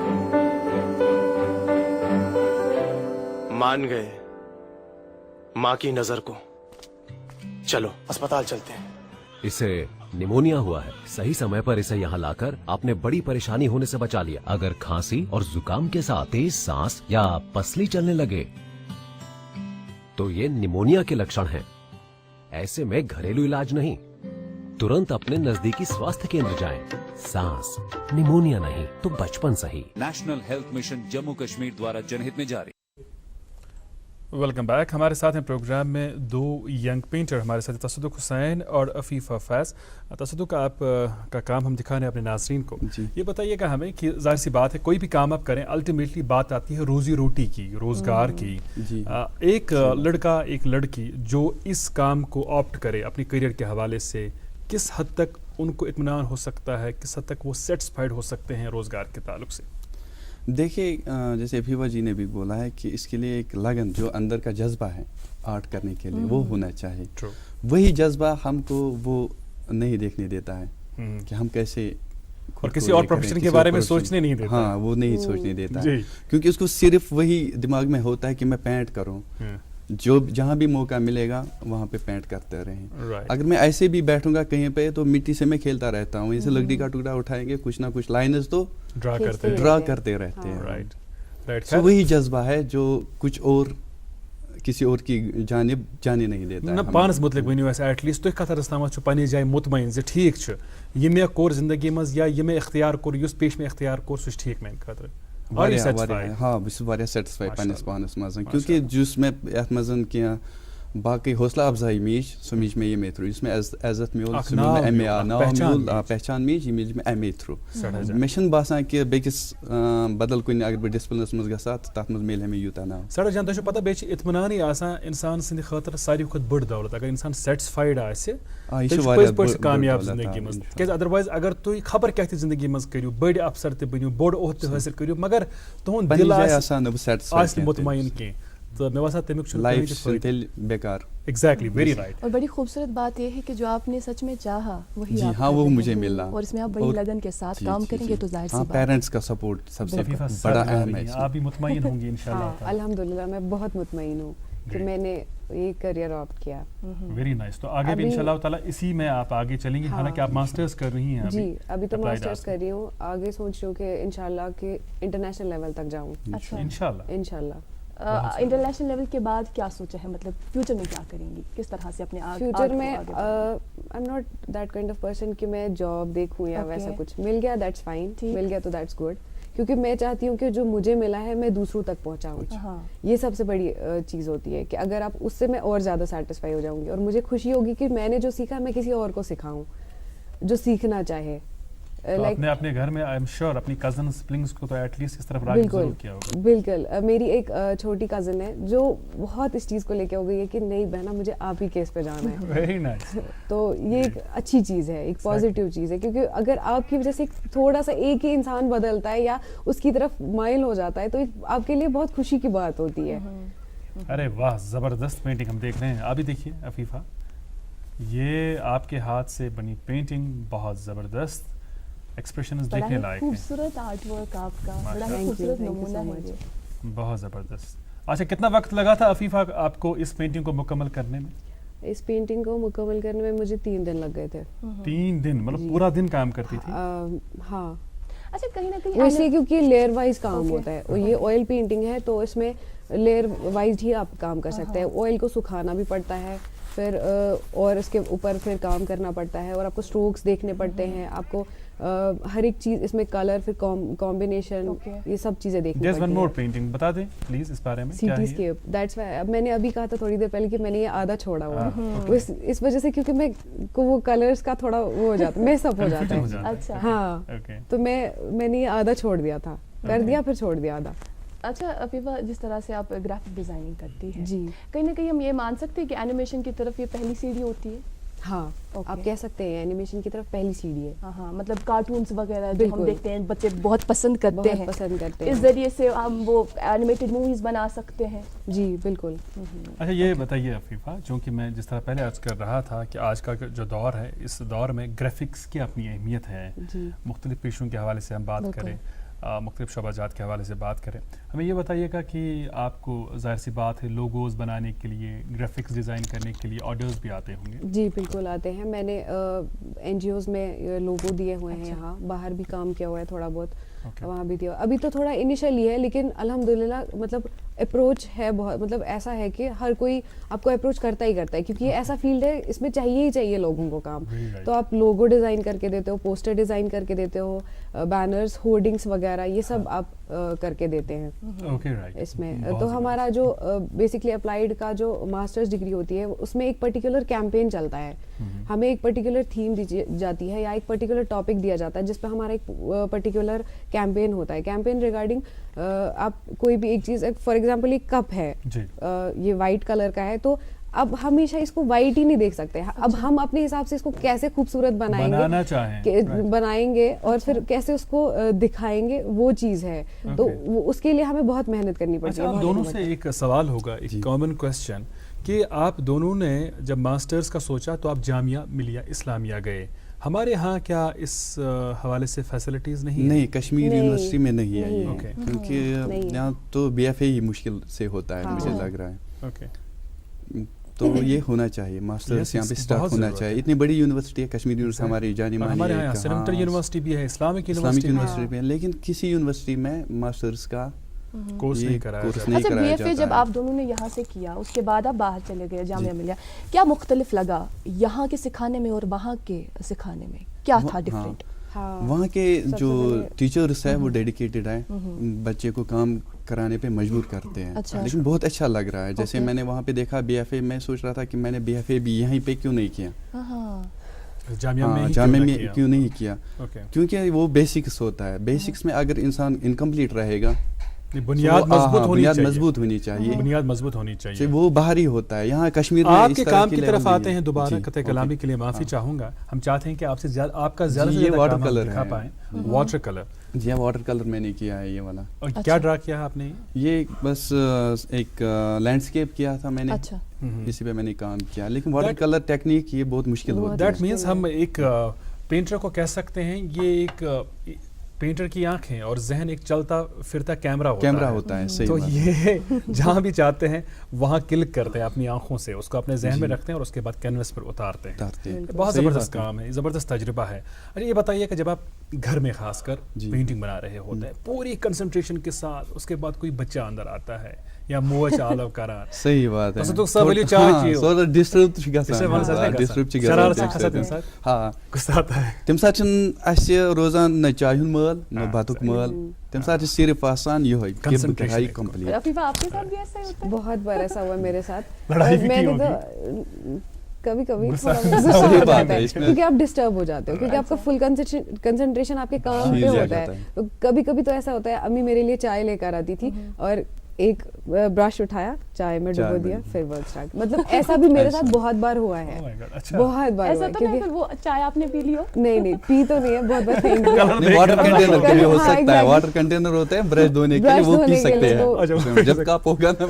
मान गए माँ की नजर को. चलो अस्पताल चलते हैं. इसे निमोनिया हुआ है. सही समय पर इसे यहाँ लाकर आपने बड़ी परेशानी होने से बचा लिया. अगर खांसी और जुकाम के साथ तेज सांस या पसली चलने लगे तो ये निमोनिया के लक्षण हैं. ऐसे में घरेलू इलाज नहीं, तुरंत अपने नजदीकी स्वास्थ्य केंद्र जाएं. सांस निमोनिया नहीं तो बचपन सही. National health mission Jammu Kashmir द्वारा जनहित में जारी. Welcome back. हमारे साथ हैं प्रोग्राम में दो यंग पेंटर, हमारे साथ तसद्दुक हुसैन और अफीफा फैज़. तसद्दुक, आप का काम हम दिखा रहे हैं अपने नाज़रीन को. ये बताइएगा हमें कि जाहिर सी बात है कोई भी काम आप करें, अल्टीमेटली बात आती है रोज़ी रोटी की, रोज़गार की. एक लड़का एक लड़की जो इस काम को ऑप्ट करे अपने करियर के हवाले से, किस हद तक उनको इत्मीनान हो सकता है, किस हद तक वो सेटिस्फाइड हो सकते हैं रोज़गार के ताल्लुक से? देखिए, जैसे अफीफा जी ने भी बोला है कि इसके लिए एक लगन, जो अंदर का जज्बा है आर्ट करने के लिए, वो होना चाहिए. वही जज्बा हमको वो नहीं देखने देता है कि हम कैसे और किसी और प्रोफेशन के बारे में सोचने नहीं देता. हाँ, वो नहीं सोचने देता है, क्योंकि उसको सिर्फ वही दिमाग में होता है कि मैं पेंट करूँ, जो जहाँ भी मौका मिलेगा वहाँ पे पेंट करते रहें. अगर मैं ऐसे भी बैठूंगा कहीं पे तो मिट्टी से मैं खेलता रहता हूँ. जैसे लकड़ी का टुकड़ा उठाएंगे, कुछ ना कुछ लाइनर्स तो ड्रा करते रहते हैं. राइट. तो वही जज्बा है जो कुछ और किसी और की जानिब जाने नहीं देता है. पानस मुतलिक वनियो ऐसे एटलीस्ट तो कथरस ताम पन्ने जाए मुतमईन जे ठीक छ ये मे कोर जिंदगी मज या ये मे इख्तियार कोर युस पेश में इख्तियार कोर सु ठीक में खतर. हाँ, बस सेटिस्फाइड पन्निस पानस मज, क्योंकि जिस में यथ मजन क्या बाकी हौसला अफजाई मीज सो मीज में ये मे थ्रू, जिसमें इज्जत मिल सो में एम ए नाम मिल पहचान मीज ये मीज में एम ए थ्रू. मे बासान कि बेकिस बदल कुन अगर बह डिसिप्लिनस मज गसा तथ मज मिल हमें यूता नाम. सर जान तो पता बेच इत्मीनान आसान इंसान सिंद खतर सारी खुद बड़ दौलत. अगर इंसान सेटिस्फाइड आसे कामयाब जिंदगी मज, क्या अदरवाइज अगर तुम खबर क्या जिंदगी मज करू, बड़ अफसर ते बनो, बोड़ ओहद हासिल करू, मगर तुहद दिल आस मुतमईन कह तो मे बसा तमिक बेकार. Exactly, very right. और बड़ी खूबसूरत बात यह है कि जो आपने सच में चाहा वही जी, हाँ, वो मुझे मिला. और इसमें आप बड़ी लगन के साथ काम करेंगे तो जाहिर सी बात है पेरेंट्स का सपोर्ट सबसे बड़ा अहम है. आप भी मुतमईन होंगी इंशाल्लाह. अल्हम्दुलिल्लाह मैं बहुत मुतमईन हूँ कि मैंने ये करियर ऑप्ट किया. Very nice. तो आगे भी इंशाल्लाह ताला इसी में आप आगे चलेंगी. हालांकि आप मास्टर्स कर रही हैं जी, अभी तो मास्टर्स कर रही हूँ. आगे सोच रही हूँ कि इंशाल्लाह के इंटरनेशनल लेवल तक जाऊँ. इंशाल्लाह. इंटरनेशनल लेवल के बाद क्या सोचा है, मतलब फ्यूचर में क्या करेंगी, किस तरह से अपने फ्यूचर में? I am not that kind of person कि मैं जॉब देखूँ या वैसा कुछ. मिल गया दैट्स फाइन, मिल गया तो दैट्स गुड. کیونکہ میں چاہتی ہوں کہ جو مجھے ملا ہے میں دوسروں تک پہنچاؤں. یہ سب سے بڑی چیز ہوتی ہے کہ اگر آپ اس سے میں اور زیادہ سیٹسفائی ہو جاؤں گی اور مجھے خوشی ہوگی کہ میں نے جو سیکھا میں کسی اور کو سکھاؤں جو سیکھنا چاہے. آپ نے اپنے گھر میں آئی ایم شیور اپنی کزن سبلنگس کو تو ایٹ لیسٹ اس طرف راغب ضرور کیا ہوگا. بالکل. میری ایک چھوٹی کزن ہے جو بہت اس چیز کو لے کے ہو گئی ہے کہ نہیں بہنا مجھے آپ ہی کیس پہ جانا ہے. Very nice. تو یہ ایک اچھی چیز ہے, ایک پازیٹیو چیز ہے, کیونکہ اگر آپ کی وجہ سے تھوڑا سا ایک ہی انسان بدلتا ہے یا اس کی طرف مائل ہو جاتا ہے تو آپ کے لیے بہت خوشی کی بات ہوتی ہے. ارے واہ, زبردست پینٹنگ ہم دیکھ رہے ہیں. ابھی دیکھیے عفیفہ, یہ آپ کے ہاتھ سے بنی پینٹنگ بہت زبردست, ایکسپریشنز دیکھنے لائق ہیں. خوبصورت آرٹ ورک آپ کا, بڑا خوبصورت نمونہ ہے, بہت زبردست. اچھا, کتنا وقت لگا تھا عفیفہ آپ کو اس پینٹنگ کو مکمل کرنے میں؟ اس پینٹنگ کو مکمل کرنے میں مجھے 3 دن لگ گئے تھے. 3 دن مطلب پورا دن کام کرتی تھی؟ ہاں. اچھا, کہیں نہ کہیں ویسے کیونکہ لیئر وائز کام ہوتا ہے, اور یہ آئل پینٹنگ ہے تو اس میں لیئر وائز ہی آپ کام کر سکتے ہیں. آئل کو سکھانا بھی پڑتا ہے, پھر اور اس کے اوپر پھر کام کرنا پڑتا ہے, اور آپ کو اسٹروکس دیکھنے پڑتے ہیں, آپ کو ہر ایک چیز اس میں کلر, پھر کمبینیشن, یہ سب چیزیں دیکھنی پڑتی ہیں. There's one more painting, بتا دیں پلیز اس بارے میں. City escape. That's why میں نے ابھی کہا تھا تھوڑی دیر پہلے کہ میں نے یہ آدھا چھوڑا ہوا ہے اس وجہ سے, کیونکہ میں کو وہ کلرز کا تھوڑا وہ ہو جاتا ہے, میس اپ ہو جاتا ہے. اچھا, ہاں, تو میں نے یہ آدھا چھوڑ دیا تھا, کر دیا پھر چھوڑ دیا آدھا. اچھا عفیفہ, جس طرح سے آپ گرافک ڈیزائننگ کرتی ہیں, جی, کہیں نہ کہیں ہم یہ مان سکتے ہیں کہ اینیمیشن کی طرف یہ پہلی سیڑھی ہوتی ہے؟ ہاں, آپ کہہ سکتے ہیں اینیمیشن کی طرف پہلی سیڑھی ہے. ہاں, مطلب کارٹونز وغیرہ جو ہم دیکھتے ہیں بچے بہت پسند کرتے ہیں, اس ذریعے سے ہم وہ اینیمیٹڈ موویز بنا سکتے ہیں. جی بالکل. اچھا, یہ بتائیے عفیفہ, چونکہ میں جس طرح پہلے عرض کر رہا تھا کہ آج کا جو دور ہے, اس دور میں گرافکس کی اپنی اہمیت ہے. مختلف پیشوں کے حوالے سے ہم بات کریں, مختلف شعبہ جات کے حوالے سے بات کریں, ہمیں یہ بتائیے گا کہ آپ کو ظاہر سی بات ہے لوگوز بنانے کے لیے, گرافکس ڈیزائن کرنے کے لیے آرڈرز بھی آتے ہوں گے؟ جی بالکل آتے ہیں. میں نے این جی اوز میں لوگو دیے ہوئے ہیں, یہاں باہر بھی کام کیا ہوا ہے تھوڑا بہت, وہاں بھی دیا. ابھی تو تھوڑا انیشلی ہے, لیکن الحمدللہ مطلب اپروچ ہے بہت, مطلب ایسا ہے کہ ہر کوئی آپ کو اپروچ کرتا ہی کرتا ہے, کیونکہ یہ ایسا فیلڈ ہے اس میں چاہیے ہی چاہیے لوگوں کو کام. تو آپ لوگو ڈیزائن کر کے دیتے ہو, پوسٹر ڈیزائن کر کے دیتے ہو, بینرز, ہورڈنگس وغیرہ, یہ سب آپ کر کے دیتے ہیں اس میں. تو ہمارا جو بیسکلی اپلائیڈ کا جو ماسٹرز ڈگری ہوتی ہے اس میں ایک پرٹیکولر کیمپین چلتا ہے, ہمیں ایک پرٹیکولر تھیم دی جاتی ہے یا ایک پرٹیکولر ٹاپک دیا جاتا ہے جس پہ ہمارا ایک پرٹیکولر کیمپین ہوتا ہے. کیمپین ریگارڈنگ آپ کوئی بھی ایک چیز, فار ایگزامپل ایک کپ ہے, یہ وائٹ کلر کا ہے, تو اب ہمیشہ اس کو وائٹ ہی نہیں دیکھ سکتے, اب ہم اپنے حساب سے اس کو کیسے خوبصورت بنائیں گے اور پھر کیسے اس کو دکھائیں گے, وہ چیز ہے. تو اس کے لیے ہمیں بہت محنت کرنی پڑتی ہے. آپ دونوں سے ایک سوال ہوگا, ایک کامن کوسچن, کہ آپ دونوں نے جب ماسٹرز کا سوچا تو آپ جامعہ ملیہ اسلامیہ گئے. ہمارے ہاں کیا اس حوالے سے فیسلٹیز نہیں؟ کشمیر یونیورسٹی میں نہیں ہے یہ, کیونکہ یہاں تو بی ایف اے ہی مشکل سے ہوتا ہے, مجھے لگ رہا ہے. تو یہ ہونا چاہیے, ماسٹرز یہاں پہ اسٹارٹ ہونا چاہیے. اتنی بڑی یونیورسٹی ہے کشمیر یونیورسٹی, ہماری جانی مانی ہے, سینٹرل یونیورسٹی بھی ہے, اسلامک یونیورسٹی بھی ہے, لیکن کسی یونیورسٹی میں ماسٹرز کا کورس نہیں کرایا. اچھا, بی ایف اے جب آپ دونوں نے یہاں سے کیا, اس کے بعد آپ باہر چلے گئے جامعہ ملیہ, کیا مختلف لگا یہاں کے سکھانے میں اور وہاں کے سکھانے میں, کیا تھا ڈفرینٹ؟ وہاں کے جو ٹیچرس ہیں وہ ڈیڈیکیٹڈ ہیں, بچے کو کام کرانے پہ مجبور کرتے ہیں, لیکن بہت اچھا لگ رہا ہے. جیسے میں نے وہاں پہ دیکھا بی ایف اے, میں سوچ رہا تھا کہ میں نے بی ایف اے بھی یہیں پہ کیوں نہیں کیا, جامعہ میں کیوں نہیں کیا, کیونکہ وہ بیسکس ہوتا ہے. بیسکس میں اگر انسان انکمپلیٹ رہے گا, بنیاد مضبوط ہونی چاہیے, بنیاد مضبوط ہونی چاہیے, وہ باہر ہی ہوتا ہے. یہاں کشمیر میں آپ کے کام کی طرف آتے ہیں, دوبارہ قطع کلامی کے لیے معافی چاہوں گا. ہم چاہتے ہیں کہ آپ سے زیادہ, آپ کا زیادہ سے زیادہ واٹر کلر دکھا پائیں. واٹر کلر, جی ہاں, واٹر کلر میں نے کیا ہے یہ والا. اور کیا ڈرا کیا ہے آپ نے؟ یہ بس ایک لینڈسکیپ کیا تھا میں نے, اسی پہ میں نے کام کیا, لیکن واٹر کلر ٹیکنیک یہ بہت مشکل ہوتا ہے. دیٹ مینس ہم ایک پینٹر کو کہہ سکتے ہیں, یہ ایک پینٹر کی آنکھیں اور ذہن ایک چلتا پھرتا کیمرہ ہوتا ہے. تو یہ جہاں بھی چاہتے ہیں وہاں کلک کرتے ہیں اپنی آنکھوں سے, اس کو اپنے ذہن میں رکھتے ہیں اور اس کے بعد کینوس پر اتارتے ہیں. بہت زبردست کام ہے, زبردست تجربہ ہے. اچھا, یہ بتائیے کہ جب آپ گھر میں خاص کر پینٹنگ بنا رہے ہوتے ہیں پوری کنسنٹریشن کے ساتھ, اس کے بعد کوئی بچہ اندر آتا ہے या मोच आलव करार सही बात है तो सब वाली चाय चीज सो डिस्टर्ब छु गसान डिस्टर्ब छु शरारत से खसत इंसान हां गुस्सा आता है तम साथ छन असे रोजान न चाय हुन मल न बातुक मल तम साथ सिर्फ आसान यो है कि पढ़ाई कंप्लीट। रफीफा आपके साथ भी ऐसा ही होता है? बहुत बार ऐसा हुआ मेरे साथ। मैंने तो कभी-कभी थोड़ा गुस्सा हो जाता है क्योंकि आप डिस्टर्ब हो जाते हो, क्योंकि आपका फुल कंसंट्रेशन आपके काम पे होता है। तो कभी-कभी तो ऐसा होता है, अम्मी मेरे लिए चाय लेकर आती थी और एक ब्रश उठाया, चाय में डुबो दिया, फिर वर्क स्टार्ट। मतलब ऐसा भी मेरे साथ बहुत बार हुआ है, बहुत बार। ऐसा तो नहीं फिर वो चाय आपने पी लियो? नहीं पी तो नहीं है, बहुत बार वाटर कंटेनर के लिए हो सकता है, वाटर कंटेनर होता है ब्रश धोने के लिए, वो पी सकते हैं जब कप होगा ना।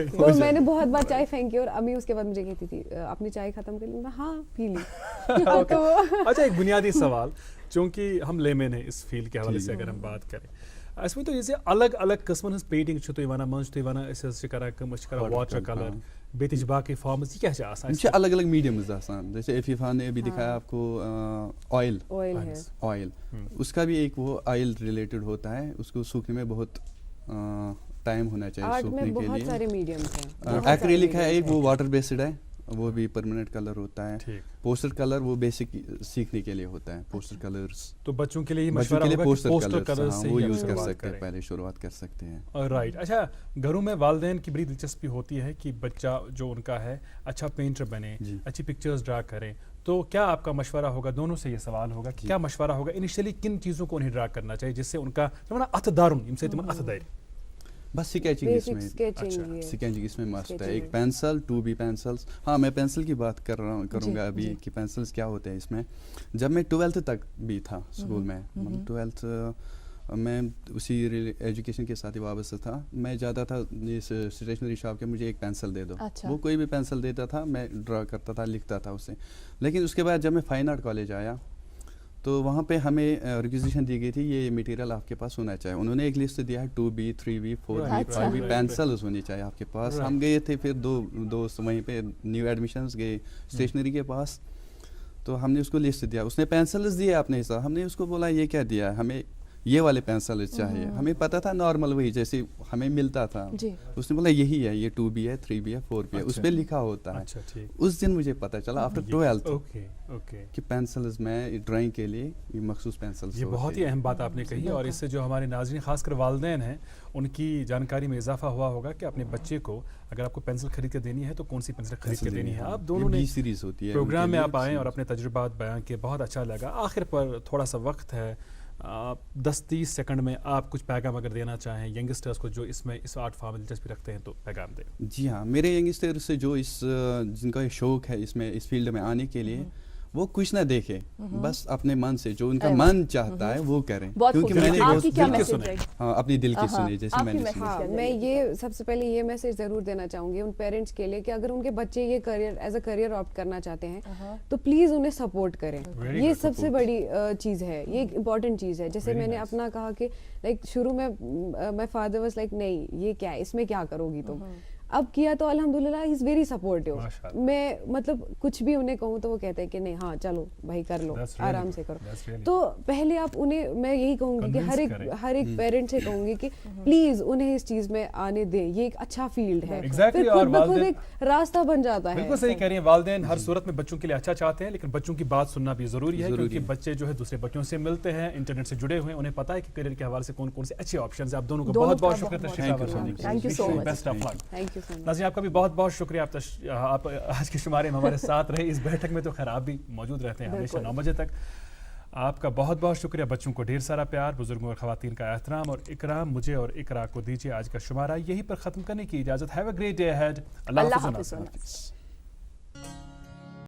तो मैंने बहुत बार चाय फेंकी और अम्मी उसके बाद मुझे कहती थी आपने चाय खत्म कर ली? मैं हाँ पी ली। अच्छा, एक बुनियादी सवाल, चूंकि हम लेमेन है इस फील्ड के हवाले से अगर हम बात करें, इसमें तो जैसे अलग अलग किस्म हज पेंटिंग तो मंज तो वाटर कलर बेतिज बाकी फॉर्म्स क्या है अलग अलग मीडियम्स आसान। जैसे एफीफा ने अभी दिखाया आपको ऑयल, उसका भी एक वो ऑयल रिलेटेड होता है, उसको सूखने में बहुत टाइम होना चाहिए सूखने के लिए। सारे मीडियम्स हैं। एक्रेलिक है एक, वो वाटर बेस्ड है, वो भी परमानेंट कलर होता है। पोस्टर कलर वो बेसिक सीखने के लिए होता है, पोस्टर कलर्स। तो बच्चों के लिए मशवरा होगा कि पोस्टर कलर्स वो यूज कर सकते हैं, पहले शुरुआत कर सकते हैं। राइट। अच्छा, घरों में वालिदैन की बड़ी दिलचस्पी होती है कि बच्चा जो उनका है अच्छा पेंटर बने, अच्छी पिक्चर्स ड्रा करें, तो क्या आपका मशवरा होगा? दोनों से ये सवाल होगा कि क्या मशवरा होगा इनिशियली किन चीज़ों को उन्हें ड्रा करना चाहिए जिससे उनका अथदारुन इनसे अथदारी बस स्केचिंग इसमें मस्ट है। एक पेंसिल, 2B पेंसिल्स। हाँ, मैं पेंसिल की बात करूँगा अभी कि पेंसिल्स क्या होते हैं इसमें। जब मैं 12th तक भी था स्कूल में, 12th मैं उसी एजुकेशन के साथ ही वाबस्ता था। मैं जाता था इस स्टेशनरी शॉप के, मुझे एक पेंसिल दे दो। वो कोई भी पेंसिल देता था, मैं ड्रा करता था, लिखता था उससे। लेकिन उसके बाद जब मैं फाइन आर्ट कॉलेज आया तो वहाँ पे हमें रिक्विजिशन दी गई थी, ये मटेरियल आपके पास होना चाहिए। उन्होंने एक लिस्ट दिया है 2B, 3B, 4B, 5B pencils होनी चाहिए आपके पास। हम गए थे फिर दो दोस्त वहीं पे न्यू एडमिशन्स गए स्टेशनरी के पास, तो हमने उसको लिस्ट दिया, उसने पेंसिल्स दिए अपने हिसाब। हमने उसको बोला ये क्या दिया है, हमें ये वाले पेंसिल चाहिए। हमें पता था नॉर्मल वही जैसे हमें मिलता था। उसने बोला यही है, ये 2B है, 3B है, 4B है, उस पे लिखा होता है। उस दिन मुझे पता चला आफ्टर 12th कि पेंसिल्स में ड्राइंग के लिए ये मखसूस पेंसिल्स। ये बहुत ही अहम बात आपने कही, और इससे जो हमारे नाज़रीन खासकर वालिदैन हैं उनकी जानकारी में इजाफा हुआ होगा कि अपने बच्चे को अगर आपको पेंसिल खरीद के देनी है तो कौन सी पेंसिल खरीद के देनी है। आप दोनों ने सीरीज होती है प्रोग्राम में आप आए और अपने तजुर्बात बयां किए, बहुत अच्छा लगा। आखिर पर थोड़ा सा वक्त है, 10-30 सेकंड में आप कुछ पैगाम अगर देना चाहें यंगस्टर्स को जो इसमें इस आर्ट फॉर्म में दिलचस्पी रखते हैं, तो पैगाम दें। जी हाँ, मेरे यंगस्टर्स से जो जिनका ये शौक है इसमें इस फील्ड में आने के लिए, वो कुछ ना देखे, बस अपने मन से जो उनका मन चाहता है वो करें। क्योंकि मैंने अपनी दिल की सुनी, जैसे मैंने सुनी। मैं ये सबसे पहले ये मैसेज जरूर देना चाहूंगी उन पेरेंट्स के लिए कि अगर उनके बच्चे ये career as a career opt करना चाहते हैं तो प्लीज उन्हें सपोर्ट करें। ये सबसे बड़ी चीज है, ये एक इम्पॉर्टेंट चीज है। जैसे मैंने अपना कहा कि लाइक शुरू में माय फादर वाज लाइक नहीं ये क्या है, इसमें क्या करोगी तुम। अब किया तो अल्हम्दुलिल्लाह ही इज वेरी सपोर्टिव। मैं मतलब कुछ भी उन्हें कहूँ तो वो कहते हैं कि नहीं हाँ चलो भाई कर लो, आराम से करो। तो पहले आप उन्हें, मैं यही कहूँगी कि हर एक पेरेंट से कहूँगी कि प्लीज उन्हें इस चीज में आने दें, ये एक अच्छा फील्ड है। फिर खुद ब खुद एक रास्ता बन जाता है। बिल्कुल सही कह रही हैं, वालिदैन हर सूरत में बच्चों के लिए अच्छा चाहते हैं, लेकिन बच्चों की बात सुनना भी जरूरी है, क्योंकि बच्चे जो है दूसरे बच्चों से मिलते हैं, इंटरनेट से जुड़े हुए हैं, उन्हें पता है कि करियर के हवाले से कौन कौन से अच्छे ऑप्शन है। आप दोनों को बहुत बहुत शुक्रिया, thank you so much, best of luck. Thank you so much. नाज़रीन, आपका भी बहुत बहुत शुक्रिया, आप आज के शुमारे में हमारे साथ रहे। इस बैठक में तो खैर आप भी मौजूद रहते हैं हमेशा 9 बजे तक। आपका बहुत बहुत शुक्रिया। बच्चों को ढेर सारा प्यार, बुजुर्गों और ख़वातीन का एहतराम और इकराम। मुझे और इकरा को दीजिए आज का शुमारा यहीं पर ख़त्म करने की इजाज़त। Have a great day ahead. Allah हाफ़िज़।